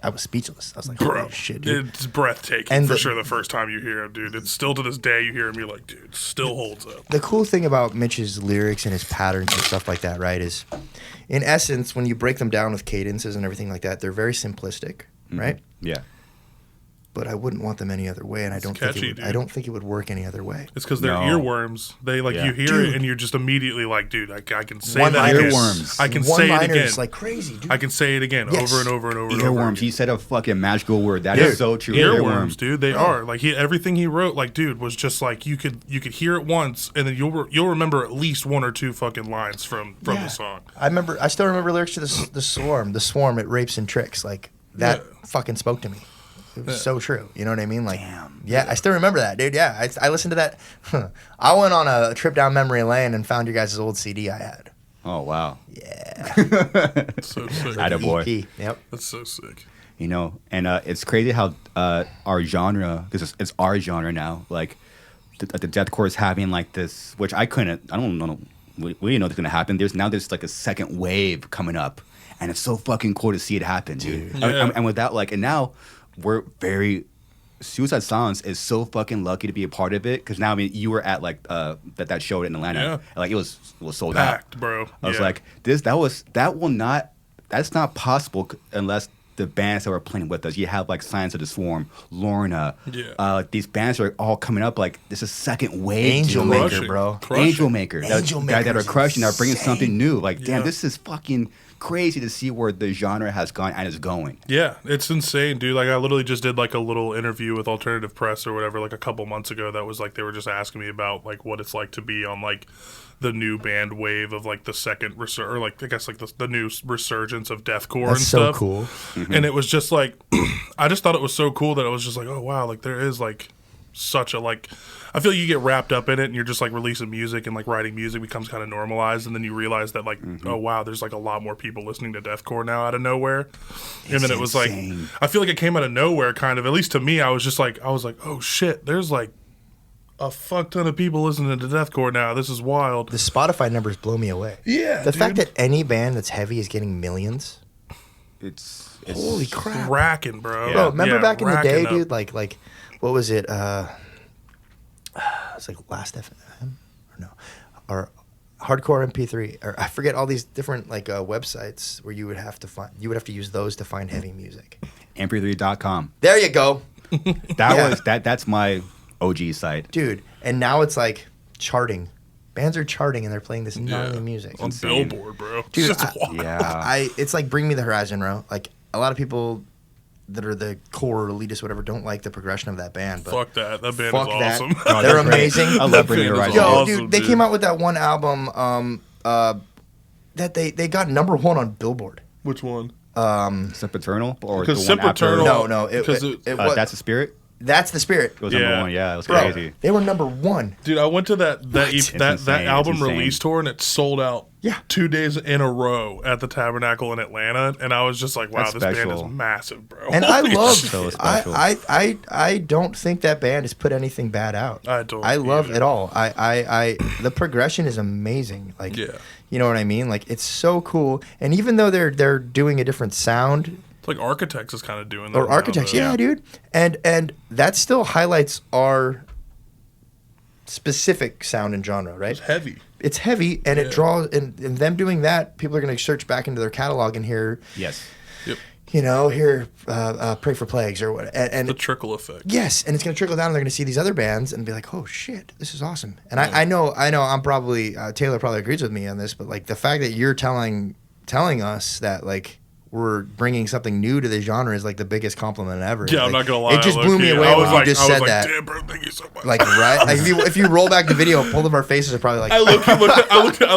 I was speechless. I was like, holy shit, dude. It's breathtaking and for sure the first time you hear him, dude. It's still to this day you hear him, you're like, dude, still holds up. The cool thing about Mitch's lyrics and his patterns and stuff like that, right, is in essence, when you break them down with cadences and everything like that, they're very simplistic, right? Yeah. But I wouldn't want them any other way, and I don't think it would work any other way. It's because they're earworms. They like you hear it, and you're just immediately like, dude, I can say that again. Earworms. I can say it again. Like crazy, dude. I can say it again over and over and over. Earworms. He said a fucking magical word. That is so true. Earworms, dude. They are like everything he wrote. Like, dude, was just like you could hear it once, and then you'll remember at least one or two fucking lines from the song. I still remember lyrics to the swarm. It rapes and tricks. Like that fucking spoke to me. It was so true. You know what I mean? Like, damn. Yeah, I still remember that, dude. Yeah, I listened to that. I went on a trip down memory lane and found your guys' old CD I had. Oh wow. Yeah. That's so sick. Attaboy. EP. Yep. That's so sick. You know, and it's crazy how our genre, because it's our genre now, like the deathcore is having like this, which I don't know, we didn't know it's gonna happen. There's like a second wave coming up, and it's so fucking cool to see it happen, dude. Yeah. And without like, and now we're Suicide Silence is so fucking lucky to be a part of it, because now, I mean, you were at like that show in Atlanta, Yeah. like it was sold Packed, out, bro. I was Yeah. like, that's not possible unless the bands that were playing with us. You have like Science of the Swarm, Lorna. Yeah. These bands are all coming up. Like this is second wave. Angel dude. Maker, Crushing. bro. Angel Maker. Angel Guys that are Maker's crushing, that are bringing insane. something new. Like, damn, Yeah. this is fucking crazy to see where the genre has gone and is going. Yeah, it's insane, dude. Like, I literally just did like a little interview with Alternative Press or whatever, like a couple months ago. That was like they were just asking me about like what it's like to be on like the new band wave of like the second or like I guess like the new resurgence of deathcore That's and so stuff. cool. And it was just like I just thought it was so cool that I was just like, oh wow, like there is like such a like I feel like you get wrapped up in it and you're just like releasing music and like writing music becomes kind of normalized, and then you realize that like oh wow, there's like a lot more people listening to deathcore now out of nowhere. And then it was insane. like I feel like it came out of nowhere kind of, at least to me. I was like oh shit, there's like a fuck ton of people listening to deathcore now. This is wild. The Spotify numbers blow me away. Yeah, The dude. fact that any band that's heavy is getting millions. It's Holy crap. Racking, bro. Bro, remember Yeah, back in the day, racking up. dude? Like, what was it? It's like Last FM or no, or Hardcore MP3, or I forget all these different like websites where you would have to use those to find heavy music. mp3.com. There you go, That's my OG site. dude. And now it's like charting. Bands are charting and they're playing this gnarly music. on insane. Billboard, bro. Dude, It's just wild. Yeah. It's like Bring Me the Horizon, bro. Like a lot of people that are the core elitists, whatever, don't like the progression of that band. But Fuck that. That band fuck is that. awesome. Oh, They're they're great. amazing. I love Bring Me the Yo, Horizon. Yo, awesome, dude, they dude. came out with that one album that they got #1 on Billboard. Which one? Sempiternal or the Because one after? Sempiternal. No, because That's the Spirit. That's the Spirit. It was Yeah. number one. Yeah, it was Bro, crazy. they were #1. dude, I went to that insane. album It's insane. release tour and it sold out. Yeah. 2 days in a row at the Tabernacle in Atlanta, and I was just like, wow, That's this band special. is massive, bro. And I Holy love. shit. So special. I don't think that band has put anything bad out. I don't I love either. it all. The progression is amazing. Like, Yeah. you know what I mean? Like, it's so cool. And even though they're doing a different sound, It's like Architects is kind of doing that. or now, Architects, though. yeah, dude, and that still highlights our specific sound and genre, right? It's heavy. It's heavy, and Yeah. it draws, and them doing that, people are going to search back into their catalog and hear, Yes. Yep. Pray for Plagues or what, and The trickle effect. yes, and it's going to trickle down, and they're going to see these other bands and be like, oh shit, this is awesome. And I know, I'm probably Taylor probably agrees with me on this, but like the fact that you're telling us that like we're bringing something new to the genre is like the biggest compliment ever. Yeah, I'm Like, not gonna lie. It just blew me low-key, away I when was you like, just I was said like, that. damn, bro, thank you so much. Like, right? Like, if you roll back the video, both of our faces are probably like, I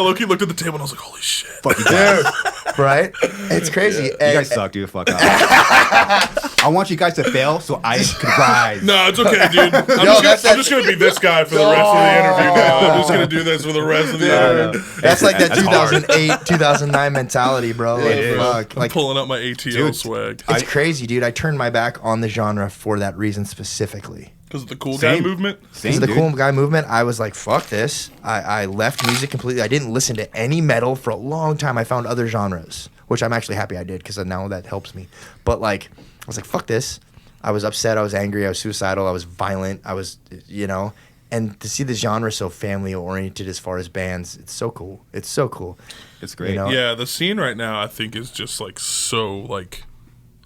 low-key looked at the table and I was like, holy shit. Fuck you guys. right? It's crazy. You guys suck, dude. Fuck off. I want you guys to fail so I can rise. No, it's okay, dude. I'm that's just gonna be this guy for the rest of the interview now. I'm just gonna do this for the rest of the interview. That's like that That's hard. 2008, 2009 mentality, bro. Like, is. fuck. I'm Like, pulling up my ATL Dude, swag it's crazy, dude. I turned my back on the genre for that reason specifically. because of the cool guy Same. movement. Because Same, of the dude. cool guy movement, I was like, fuck this. I left music completely. I didn't listen to any metal for a long time. I found other genres, which I'm actually happy I did because now that helps me. But like, I was like, fuck this. I was upset. I was angry. I was suicidal. I was violent. I was, and to see the genre so family oriented as far as bands, it's so cool. It's so cool. It's great. You know? Yeah, the scene right now I think is just like so like,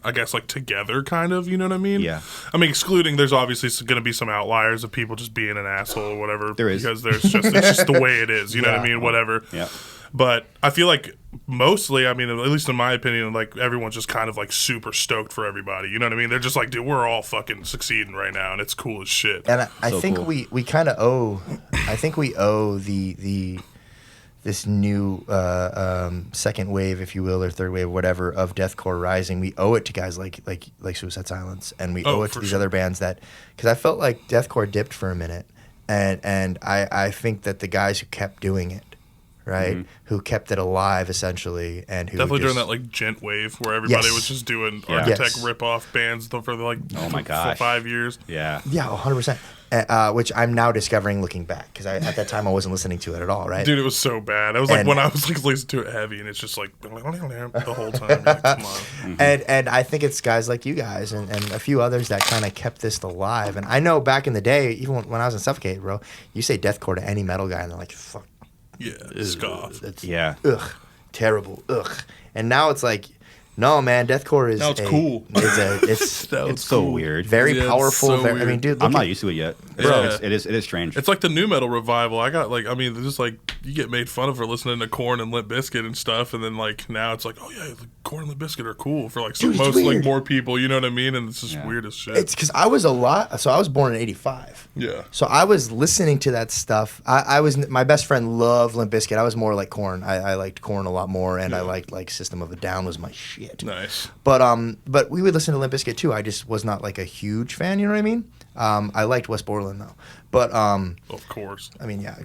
I guess like together kind of. You know what I mean? Yeah. I mean, excluding there's obviously going to be some outliers of people just being an asshole or whatever. There is. because it's just the way it is. You know what I Yeah. mean? Whatever. Yeah. But I feel like mostly, I mean, at least in my opinion, like everyone's just kind of like super stoked for everybody. You know what I mean? They're just like, dude, we're all fucking succeeding right now, and it's cool as shit. And I So think cool. we kind of owe. I think we owe this new second wave, if you will, or third wave, whatever, of deathcore rising. We owe it to guys like Suicide Silence, and we owe it to for these sure. other bands that, because I felt like deathcore dipped for a minute, and I think that the guys who kept doing it right? Who kept it alive essentially, and who Definitely during just, that like gent wave where everybody Yes. was just doing Yeah. Architect Yes. rip-off bands for like Oh my gosh. 5 years. Yeah. yeah, 100%. Which I'm now discovering looking back because at that time I wasn't listening to it at all, right? Dude, it was so bad. It was like And- when I was like listening to it heavy, and it's just like the whole time. You're like, come on. And I think it's guys like you guys and a few others that kind of kept this alive. And I know back in the day, even when I was in Suffokate, bro, you say deathcore to any metal guy, and they're like, "Fuck, Yeah, scoff. that's Yeah. ugh, terrible, ugh." And now it's like, no, man, deathcore is Now it's cool. It's Now It's so weird. very Yeah, it's powerful. so I weird. mean, dude, I'm look not at, used to it yet. Yeah. It is strange. It's like the new metal revival. I got like, I mean, just like you get made fun of for listening to Korn and Limp Bizkit and stuff, and then like now it's like, oh yeah, like, Korn and Limp Bizkit are cool for like Dude, it's most like weird. more people. You know what I mean? And it's just Yeah. weird as shit. it's because I was I was born in '85. Yeah. So I was listening to that stuff. I was my best friend loved Limp Bizkit. I was more like Korn. I liked Korn a lot more, and I liked like System of a Down was my shit. Nice. But we would listen to Limp Bizkit too. I just was not like a huge fan. You know what I mean? I liked West Borland though. But Of course. I mean, yeah,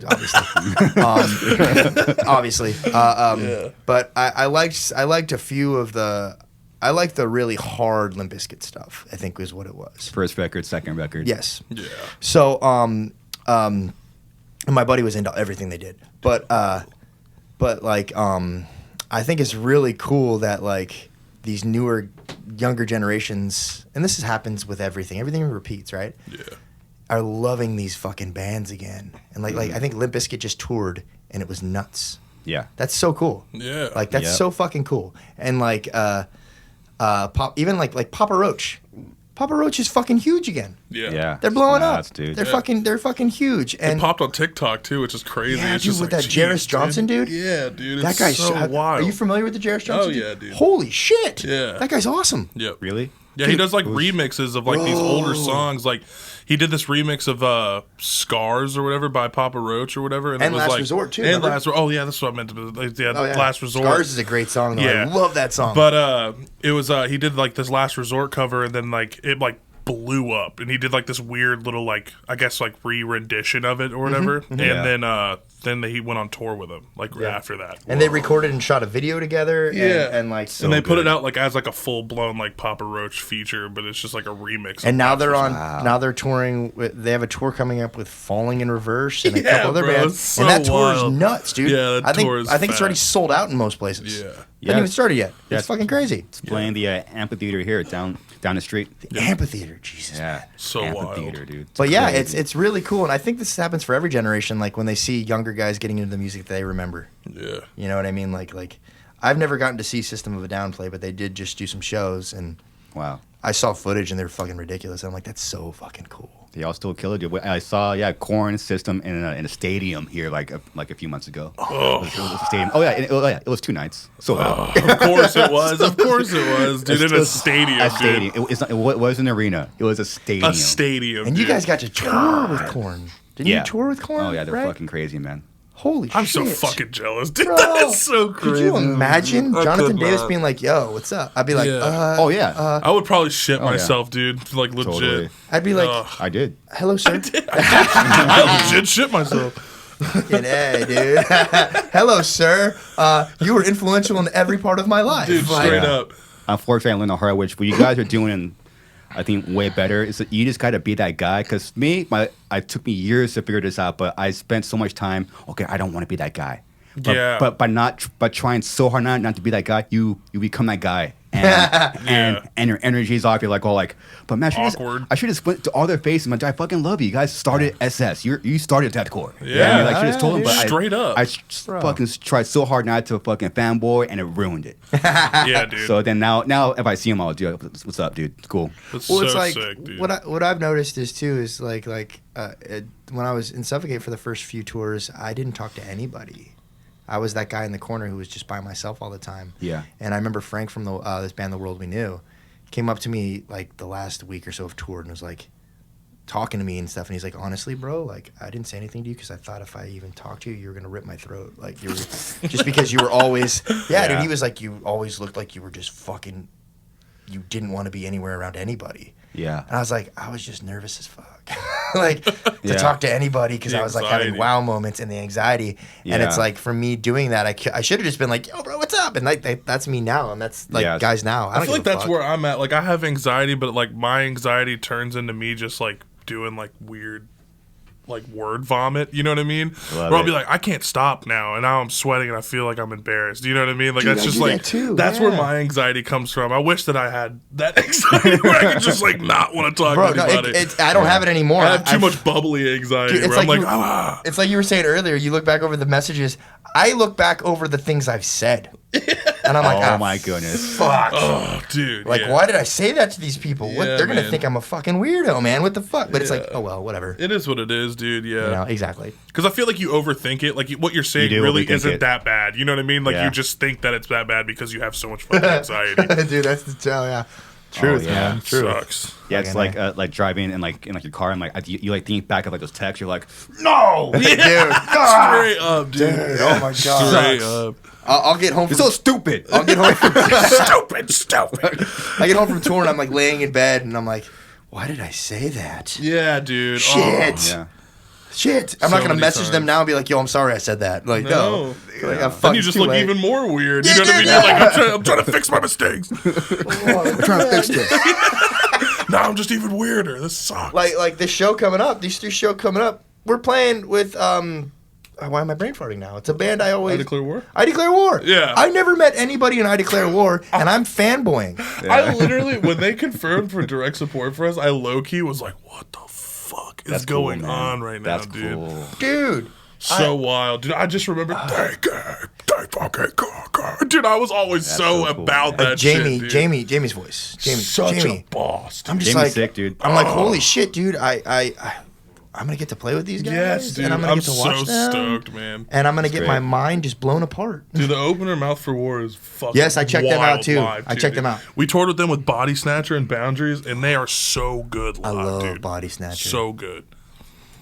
obviously, Yeah. But I liked a few of the. I liked the really hard Limp Bizkit stuff. I think was what it was. First record, second record. Yes. Yeah. So, and my buddy was into everything they did, but like, I think it's really cool that like these newer, younger generations, and this happens with everything. Everything repeats, right? Yeah. Are loving these fucking bands again, and like I think Limp Bizkit just toured, and it was nuts. Yeah. That's so cool. Yeah. Like that's Yep. so fucking cool, and like even like Papa Roach. Papa Roach is fucking huge again. Yeah. Yeah. They're blowing Nuts, up, dude. They're Yeah. fucking huge, It and popped on TikTok too, which is crazy. Yeah, it's dude, just with like, that Jarvis jeez, Johnson dude? Yeah, dude. that It's guy's so wild. Are you familiar with the Jarvis Johnson? yeah, dude. Holy shit! Yeah. that guy's awesome. Yep. Really? Yeah, he Dude, does like remixes of like these older songs. Like he did this remix of "Scars" or whatever by Papa Roach or whatever, And it was Last like, Resort, too, And remember? Last, oh yeah, that's what I meant to. Like, yeah, Oh, yeah. Last Resort. Scars is a great song. Though. Yeah. I love that song. But it was he did like this Last Resort cover, and then like it like blew up, and he did like this weird little like I guess like re-rendition of it or whatever, and Yeah. then he went on tour with him like after that. and they recorded and shot a video together. Yeah. and like and they put good. it out like as like a full blown like Papa Roach feature, but it's just like a remix. And of now Last they're Resort. on. Now they're touring. They have a tour coming up with Falling in Reverse and a Yeah, couple other bro, bands. it's so and that tour is wild. nuts, dude. Yeah, that I think tour is I think it's already fat. sold out in most places. Yeah. Hasn't Yeah. even started yet. Yeah. It's fucking crazy. It's playing the amphitheater here down the street. The amphitheater, Jesus. Yeah. So amphitheater, wild. dude. But yeah, crazy. it's really cool, and I think this happens for every generation. Like when they see younger guys getting into the music that they remember. Yeah. You know what I mean? Like I've never gotten to see System of a Down play, but they did just do some shows, and Wow. I saw footage, and they're fucking ridiculous. I'm like, that's so fucking cool. They all still kill it, dude. I saw Korn System in a stadium here like a few months ago. Oh. It was a stadium. Oh yeah, it was 2 nights. Sold out. Of course it was. Of course it was, dude. In a stadium. A dude. stadium. It wasn't an arena. It was a stadium. A stadium. And you dude. guys got to tour with Korn. Didn't Yeah. you tour with Korn? Oh yeah, they're right? fucking crazy, man. Holy I'm shit. so fucking jealous, dude. Bro, That's so Could crazy. you imagine I Jonathan could Davis not. being like, yo, what's up? I'd be like, Yeah. Oh yeah, I would probably shit yeah. myself, dude. Like legit. Totally. I'd be like, Ugh. I did. hello, sir. I legit shit myself. Fucking A, dude. Hello, sir. You were influential in every part of my life. Dude, Like, straight Yeah. up. Unfortunately, I learned the hard way. Which what you guys are doing, I think, way better. Is that you just got to be that guy. Because it took me years to figure this out, but I spent so much time. Okay, I don't want to be that guy. But, Yeah. but trying so hard not to be that guy, you become that guy. And your energy's off. You're like, but man, Awkward. I should have went to all their faces. Man, I fucking love you. You guys started SS. You started deathcore. Yeah. I mean, like, I should have told them, but Straight up. I fucking tried so hard not to fucking fanboy, and it ruined it. Yeah, dude. So then now if I see him, I'll do what's up, dude? It's cool. That's Well, so it's like sick, dude. what I've noticed is too is when I was in Suffokate for the first few tours, I didn't talk to anybody. I was that guy in the corner who was just by myself all the time. Yeah. And I remember Frank from this band, The World We Knew, came up to me like the last week or so of tour and was like talking to me and stuff. And he's like, honestly, bro, like I didn't say anything to you because I thought if I even talked to you, you were gonna rip my throat. Like you were just because you were always dude. He was like, you always looked like you were just fucking. You didn't want to be anywhere around anybody. Yeah. And I was like, I was just nervous as fuck. like to Yeah. talk to anybody because The I was like having anxiety. wow moments and the anxiety. And it's Yeah. like for me doing that, I should have just been like, yo, bro, what's up? And like that's me now, and that's like Yeah. guys now. I don't feel like give a that's fuck. where I'm at. Like I have anxiety, but like my anxiety turns into me just like doing like weird like word vomit, you know what I mean? Love Where I'll it. be like, I can't stop now, and now I'm sweating and I feel like I'm embarrassed. You know what I mean? Like Dude, that's I just do like that too, that's where yeah. my anxiety comes from. I wish that I had that anxiety where I could just like not want to talk Bro, to no, anybody. I don't have it anymore. I have too I've- much bubbly anxiety Dude, it's where I'm like like, you- ah. It's like you were saying earlier. You look back over the messages. I look back over the things I've said, and I'm like, Oh my goodness. fuck. Oh, dude. Like, yeah. why did I say that to these people? What Yeah, they're gonna man. think I'm a fucking weirdo, man. What the fuck? But it's like, Yeah. oh well, whatever. It is what it is, dude. Yeah. You know, exactly. Because I feel like you overthink it. Like what you're saying You do really overthink isn't it. that bad. You know what I mean? Like Yeah. you just think that it's that bad because you have so much fucking anxiety. Dude, that's the tell. Yeah, truth, yeah. man. Truth. Sucks. Yeah, it's Fucking like driving in like your car and like you like think back of like those texts. You're like, no, Dude, Straight up, dude. oh my god. Straight up. I'll get home. you're From, so stupid. I'll get home. Stupid. I get home from tour and I'm like laying in bed and I'm like, why did I say that? Yeah, dude. Shit. Oh. Yeah. Shit. I'm So not gonna many message them times. now and be like, yo, I'm sorry I said that. Like, no. No. Like, Then you just look even more weird. You know what I mean? Yeah. You're like, I'm trying to fix my mistakes. I'm trying to fix this. Now I'm just even weirder. This sucks. like this show coming up, these three shows coming up, we're playing with why am I brain farting now? It's a band I always I Declare War? I Declare War. Yeah. I never met anybody in I Declare War, and I'm fanboying. I literally, when they confirmed for direct support for us, I low key was like, "What the fuck is That's cool, going man. on right now, That's dude?" cool. Dude. So wild, dude. I just remember, they fucking conquer. Dude, I was always so so cool, about man. that Jamie, shit, dude. Jamie's voice. Such Jamie. a boss, dude. I'm just Jamie's like sick, dude. I'm like, holy shit, dude. I'm gonna get to play with these guys. Yes, dude. And I'm gonna get to so watch them. stoked, man. And I'm gonna get great. my mind just blown apart. Dude, the opener, Mouth for War, is fucking Yes, I checked them out, wild too. live, I dude. checked them out. We toured with them with Body Snatcher and Boundaries, and they are so good I live, love dude. Body Snatcher. So good.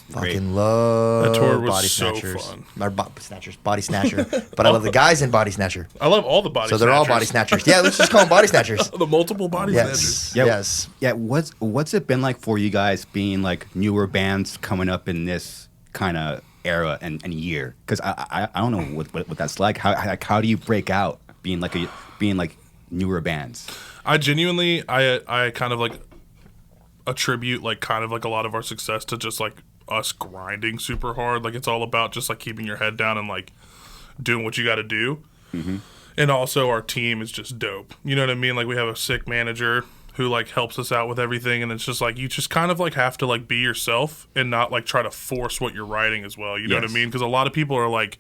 Fucking love That tour was Body so Snatchers. fun. Or Body Snatcher. But I love the guys in Body Snatcher. I love all the Body So Snatchers. they're all Body Snatchers. Yeah, let's just call them Body Snatchers. The multiple Body Yes. Snatchers. Yeah. Yes. Yeah, what's it been like for you guys being like newer bands coming up in this kind of era and year? Because I don't know what that's like. How do you break out being like newer bands? I genuinely, I kind of like attribute like kind of like a lot of our success to just like us grinding super hard. Like it's all about just like keeping your head down and like doing what you got to do. Mm-hmm. And also our team is just dope. You know what I mean? Like we have a sick manager who like helps us out with everything, and it's just like you just kind of like have to like be yourself and not like try to force what you're writing as well. You know what I Yes. mean? Because a lot of people are like,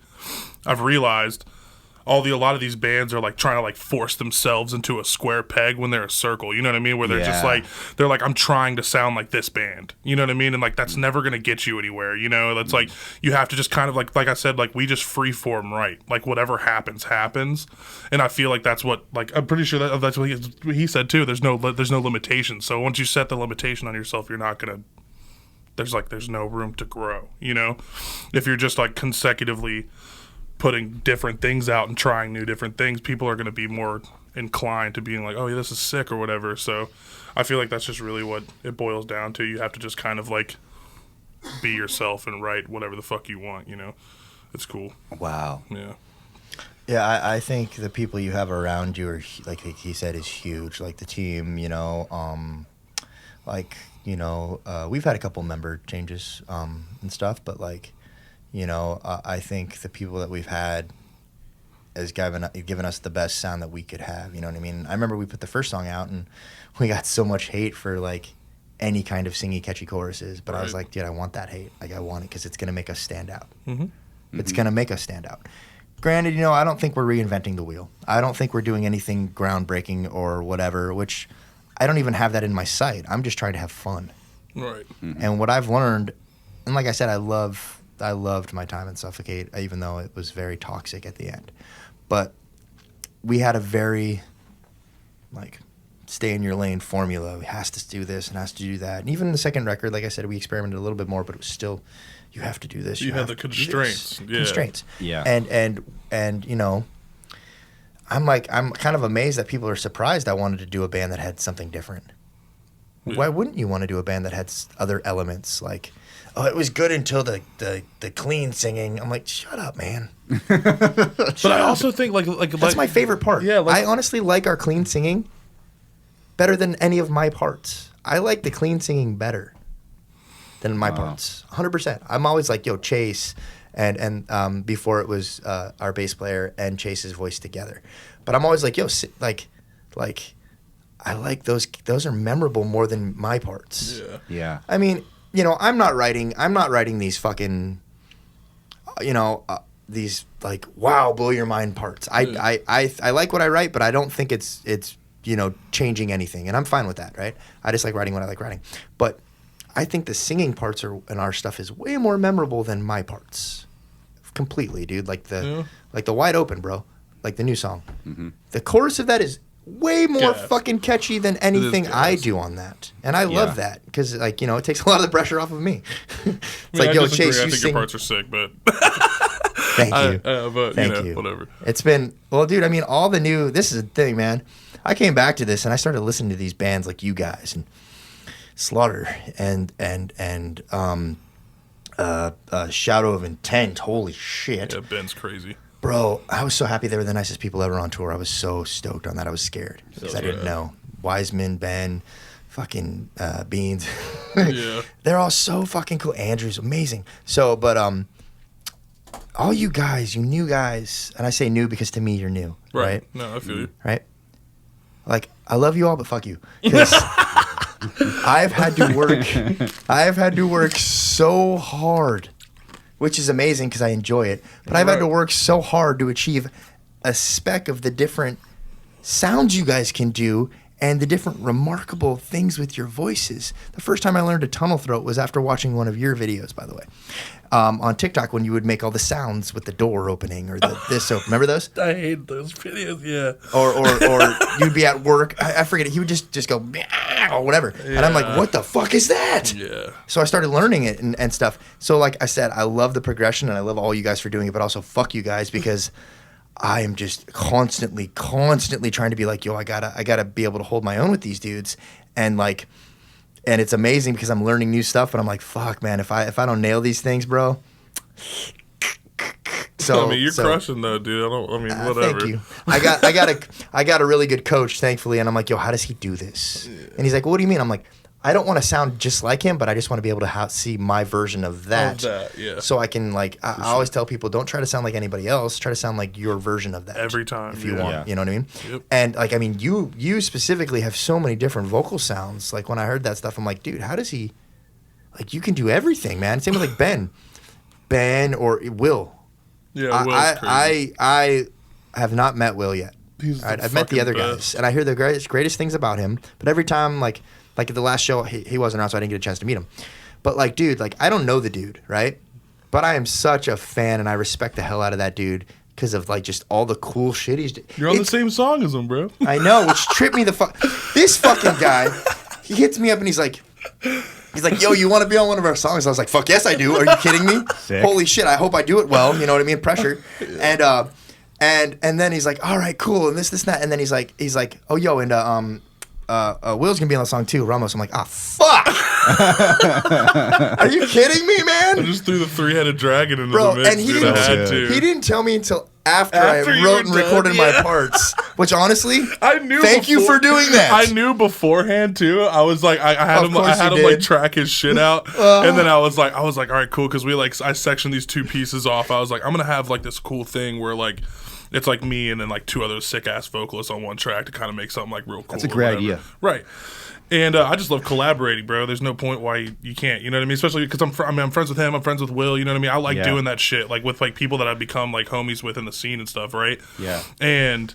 I've realized a lot of these bands are like trying to like force themselves into a square peg when they're a circle. You know what I mean? Where they're just Yeah. like they're like, I'm trying to sound like this band. You know what I mean? And like that's never gonna get you anywhere. You know, that's like you have to just kind of like I said, like we just freeform right. Like whatever happens. And I feel like that's what like I'm pretty sure that's what he said too. There's no limitations. So once you set the limitation on yourself, you're not gonna. There's no room to grow. You know, if you're just like consecutively putting different things out and trying new different things, people are going to be more inclined to being like, oh yeah, this is sick or whatever. So I feel like that's just really what it boils down to. You have to just kind of like be yourself and write whatever the fuck you want, you know. It's cool. Wow. Yeah. Yeah, I think the people you have around you are, like he said, is huge. Like the team, you know, we've had a couple member changes and stuff, but like, you know, I think the people that we've had has given us the best sound that we could have. You know what I mean? I remember we put the first song out and we got so much hate for like any kind of singy, catchy choruses. But I was Right. like, dude, I want that hate. Like I want it because it's gonna make us stand out. Mm-hmm. It's gonna make us stand out. Granted, you know, I don't think we're reinventing the wheel. I don't think we're doing anything groundbreaking or whatever. Which I don't even have that in my sight. I'm just trying to have fun. Right. And what I've learned, and like I said, I loved my time in Suffokate, even though it was very toxic at the end. But we had a very, like, stay in your lane formula. It has to do this and has to do that. And even the second record, like I said, we experimented a little bit more, but it was still, you have to do this. You had have the to do constraints. this. Yeah. Constraints. Yeah. And you know, I'm kind of amazed that people are surprised I wanted to do a band that had something different. why wouldn't you want to do a band that had other elements? Like, oh, it was good until the clean singing. I'm like, shut up, man. But I also think that's my favorite part. Yeah, I honestly like our clean singing better than any of my parts. I like the clean singing better than my parts. 100%. I'm always like, yo, Chase, and before it was our bass player and Chase's voice together. But I'm always like, yo, like I like those. Those are memorable more than my parts. Yeah. I mean, you know, I'm not writing these fucking, you know, these like wow, blow your mind parts. I like what I write, but I don't think it's you know, changing anything, and I'm fine with that, right? I just like writing what I like writing. But I think the singing parts in our stuff is way more memorable than my parts. Completely, dude. Like the Wide Open, bro. Like the new song. Mm-hmm. The chorus of that is way more fucking catchy than anything I do on that. And I love that because, like, you know, it takes a lot of the pressure off of me. It's like, yo, Chase, I think your parts are sick, but thank you. But Thank you. Whatever. It's been, well, dude, I mean, all the new, this is the thing, man. I came back to this and I started listening to these bands like you guys and Slaughter and Shadow of Intent. Holy shit. Yeah, Ben's crazy. Bro, I was so happy they were the nicest people ever on tour. I was so stoked on that. I was scared because I didn't know. Wiseman, Ben, fucking Beans. Yeah. They're all so fucking cool. Andrew's amazing. So, but all you guys, you new guys, and I say new because to me you're new, right? No, I feel you. Right? Like, I love you all, but fuck you. Because I've had to work so hard, which is amazing because I enjoy it. But I've had to work so hard to achieve a speck of the different sounds you guys can do and the different remarkable things with your voices. The first time I learned to tunnel throat was after watching one of your videos, by the way, on TikTok when you would make all the sounds with the door opening or this. So remember those? I hate those videos. Yeah. Or you'd be at work. I forget it. He would just go or whatever, and I'm like, what the fuck is that? Yeah. So I started learning it and stuff. So like I said, I love the progression and I love all you guys for doing it, but also fuck you guys because I am just constantly trying to be like, yo, I gotta be able to hold my own with these dudes, and it's amazing because I'm learning new stuff, but I'm like, fuck, man, if I don't nail these things, bro. So I mean, you're crushing though, dude. Whatever. Thank you. I got a really good coach, thankfully, and I'm like, yo, how does he do this? Yeah. And he's like, well, what do you mean? I'm like, I don't want to sound just like him, but I just want to be able to see my version of that. Yeah. So I can I always tell people, don't try to sound like anybody else. Try to sound like your version of that every time if you want. Yeah. You know what I mean? Yep. And like, I mean, you specifically have so many different vocal sounds. Like when I heard that stuff, I'm like, dude, how does he? Like, you can do everything, man. Same with like Ben or Will. Yeah, Will's crazy. I have not met Will yet. I've met the other guys, and I hear the greatest things about him. But every time, like at the last show, he wasn't around, so I didn't get a chance to meet him. But like, dude, like I don't know the dude, right? But I am such a fan, and I respect the hell out of that dude because of like just all the cool shit he's doing. You're on the same song as him, bro. I know, which tripped me the fuck. This fucking guy, he hits me up and he's like, yo, you want to be on one of our songs? I was like, fuck yes, I do. Are you kidding me? Sick. Holy shit, I hope I do it well. You know what I mean? Pressure. And then he's like, all right, cool, and this, and that. And then he's like, oh, yo, and Will's gonna be on the song too, Ramos. I'm like, fuck. Are you kidding me, man? I just threw the 3-headed dragon into Bro, the mix. and he didn't tell me until after I wrote and recorded my parts. Which honestly, I knew. Thank you for doing that. I knew beforehand too. I was like, I had him like track his shit out, and then I was like, all right, cool, because I sectioned these two pieces off. I was like, I'm gonna have like this cool thing where like it's like me and then like two other sick ass vocalists on one track to kind of make something like real cool. That's a great idea, right? And I just love collaborating, bro. There's no point why you can't, you know what I mean? Especially because I'm friends with him. I'm friends with Will. You know what I mean? I like doing that shit, like with like people that I've become like homies with in the scene and stuff, right? Yeah. And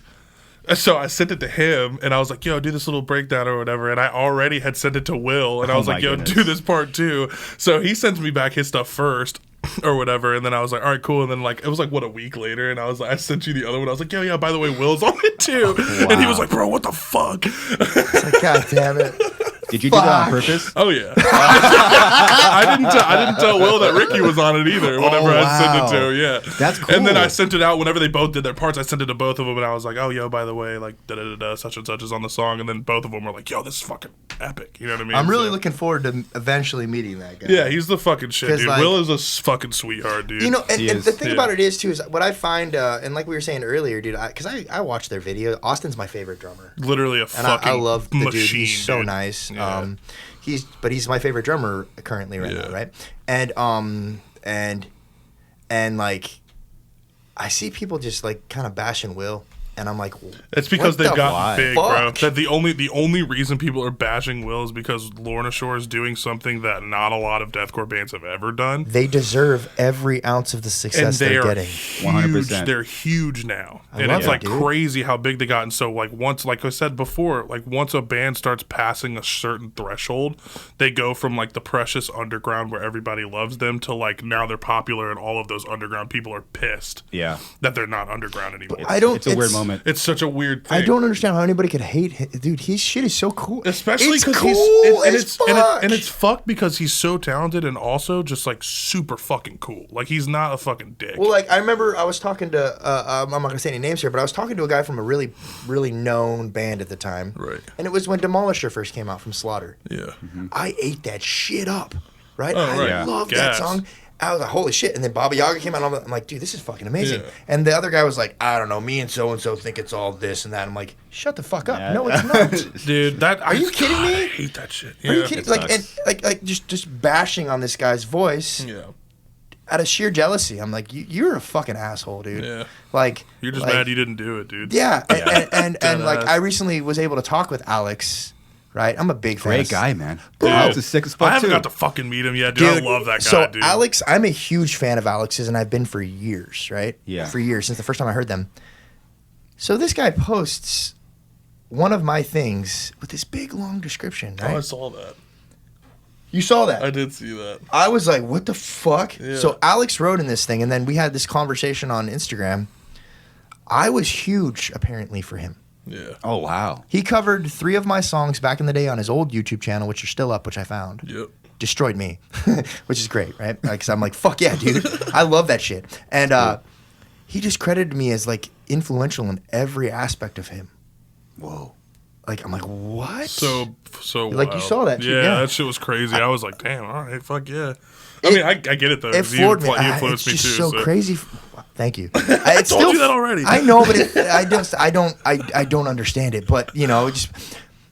so I sent it to him, and I was like, yo, do this little breakdown or whatever. And I already had sent it to Will, and I was like, yo, do this part too. So he sends me back his stuff first or whatever, and then I was like, all right, cool. And then like it was like a week later, and I was like, I sent you the other one. I was like, yo, yeah, by the way, Will's on it too. Wow. And he was like, bro, what the fuck? It's like, God damn it. Did you do that on purpose? Oh yeah. I didn't tell Will that Ricky was on it either. Whenever I sent it to him, yeah. That's cool. And then I sent it out whenever they both did their parts. I sent it to both of them, and I was like, "Oh, yo, by the way, like, such and such is on the song." And then both of them were like, "Yo, this is fucking epic." You know what I mean? I'm really looking forward to eventually meeting that guy. Yeah, he's the fucking shit, dude. Like, Will is a fucking sweetheart, dude. You know, and the thing Yeah. about it is too is what I find, and like we were saying earlier, dude, because I watch their video. Austin's my favorite drummer. Literally a And fucking I love the machine, dude. He's so dude. nice. Yeah. He's my favorite drummer currently right now, right? And like I see people just like kind of bashing Will, and I'm like, It's because what they've the gotten big, bro. fuck? That the only reason people are bashing Will is because Lorna Shore is doing something that not a lot of deathcore bands have ever done. They deserve every ounce of the And success they they're are getting. huge. 100%. They're huge now, and love it's it, like dude. crazy how big they got. And so, like like I said before, like once a band starts passing a certain threshold, they go from like the precious underground where everybody loves them to like now they're popular, and all of those underground people are pissed. Yeah. That they're not underground anymore. It's a weird moment. It's such a weird thing. I don't understand how anybody could hate him. Dude, his shit is so cool. Especially it's because cool it's fucked because he's so talented and also just like super fucking cool. Like he's not a fucking dick. Well, like I remember I was talking to I'm not gonna say any names here, but I was talking to a guy from a really, really known band at the time. Right. And it was when Demolisher first came out from Slaughter. Yeah. I ate that shit up. Right? Oh, I right. Yeah. loved Gas. that song. I was like, holy shit. And then Baba Yaga came out, and I'm like, dude, this is fucking amazing. Yeah. And the other guy was like, I don't know, me and so think it's all this and that. I'm like, shut the fuck up. Yeah. No, it's not. Dude, Are you kidding me? I hate that shit. Are you Yeah. kidding? it Like, sucks. and like just bashing on this guy's voice Yeah. out of sheer jealousy. I'm like, you're a fucking asshole, dude. Yeah. Like, You're just like, mad you didn't do it, dude. Yeah, and like Deadass. I recently was able to talk with Alex. Right, I'm a big fan. Great guy, man. Bro. Alex is sick as fuck I haven't too. got to fucking meet him yet, dude. I love that guy, so dude. Alex, I'm a huge fan of Alex's, and I've been for years, right? Yeah. For years, since the first time I heard them. So this guy posts one of my things with this big, long description, Oh, I right? saw that. You saw that. I did see that. I was like, what the fuck? Yeah. So Alex wrote in this thing, and then we had this conversation on Instagram. I was huge, apparently, for him. Yeah. Oh wow. He covered 3 of my songs back in the day on his old YouTube channel, which are still up, which I found. Yep. Destroyed me, which is great, right? Because I'm like, fuck yeah, dude. I love that shit. And he just credited me as like influential in every aspect of him. Whoa. Like, I'm like, what? So Like, you wild. saw that, too, yeah. that shit was crazy. I was like, damn, all right, fuck yeah. I mean, I get it though. It 'cause floored me. You It's influenced me just too. so crazy. Thank you. I told you that already. I know, but I don't understand it. But you know,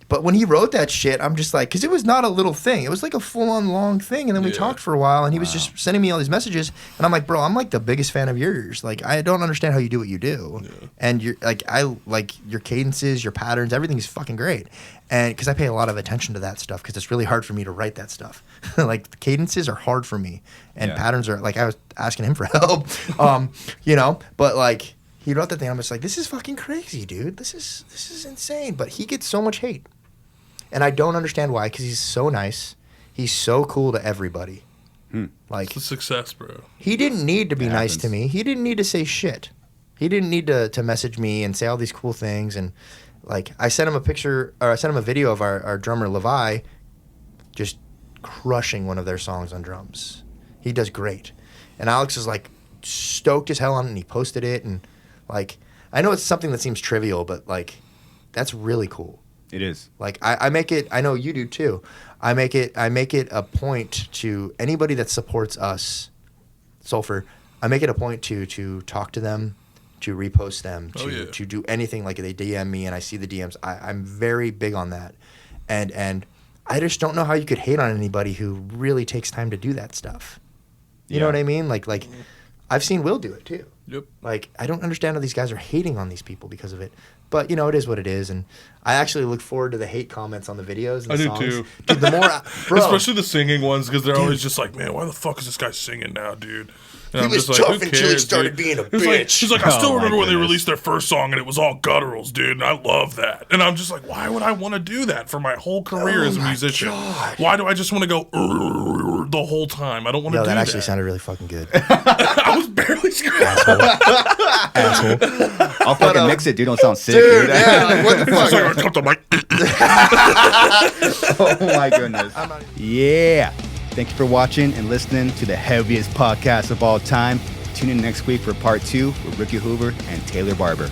but when he wrote that shit, I'm just like, because it was not a little thing. It was like a full-on long thing, and then we Yeah. talked for a while, and he was just sending me all these messages, and I'm like, bro, I'm like the biggest fan of yours. Like, I don't understand how you do what you do, and you're like, I like your cadences, your patterns, everything is fucking great, and because I pay a lot of attention to that stuff, because it's really hard for me to write that stuff. Like the cadences are hard for me, and Yeah. patterns are like I was asking him for help, you know, but like. He wrote that thing. I'm just like, this is fucking crazy, dude. This is insane. But he gets so much hate. And I don't understand why, because he's so nice. He's so cool to everybody. Like, It's a success, bro. he didn't need to be It nice to happens. me. He didn't need to say shit. He didn't need to message me and say all these cool things. And, like, I sent him a picture, or I sent him a video of our drummer, Levi, just crushing one of their songs on drums. He does great. And Alex is, like, stoked as hell on it, and he posted it. And, like, I know it's something that seems trivial, but, like, that's really cool. It is. Like I make it. I know you do too. I make it a point to anybody that supports us, Sulfur. I make it a point to talk to them, to repost them, to do anything. Like they DM me and I see the DMs. I'm very big on that, and I just don't know how you could hate on anybody who really takes time to do that stuff. You know what I mean? Like I've seen Will do it too. Yep. Like, I don't understand how these guys are hating on these people because of it. But, you know, it is what it is. And I actually look forward to the hate comments on the videos and the I do songs. too. Dude, the more bro, Especially the singing ones, because they're always just like, man, why the fuck is this guy singing now, dude? And He was tough until he started being a bitch. He's like, I still Oh, my remember when they goodness. released their first song and it was all gutturals, dude, and I love that. And I'm just like, why would I want to do that for my whole career as a musician? God. Why do I just want to go the whole time. I don't want to Yo, do that. that actually sounded really fucking good. I was barely screaming. Asshole. I'll fucking mix it, dude. Don't sound sick, Dude, dude. yeah, like, what the fuck? Sorry, I dropped the mic. Oh my goodness. Yeah. Thank you for watching and listening to the heaviest podcast of all time. Tune in next week for part 2 with Ricky Hoover and Taylor Barber.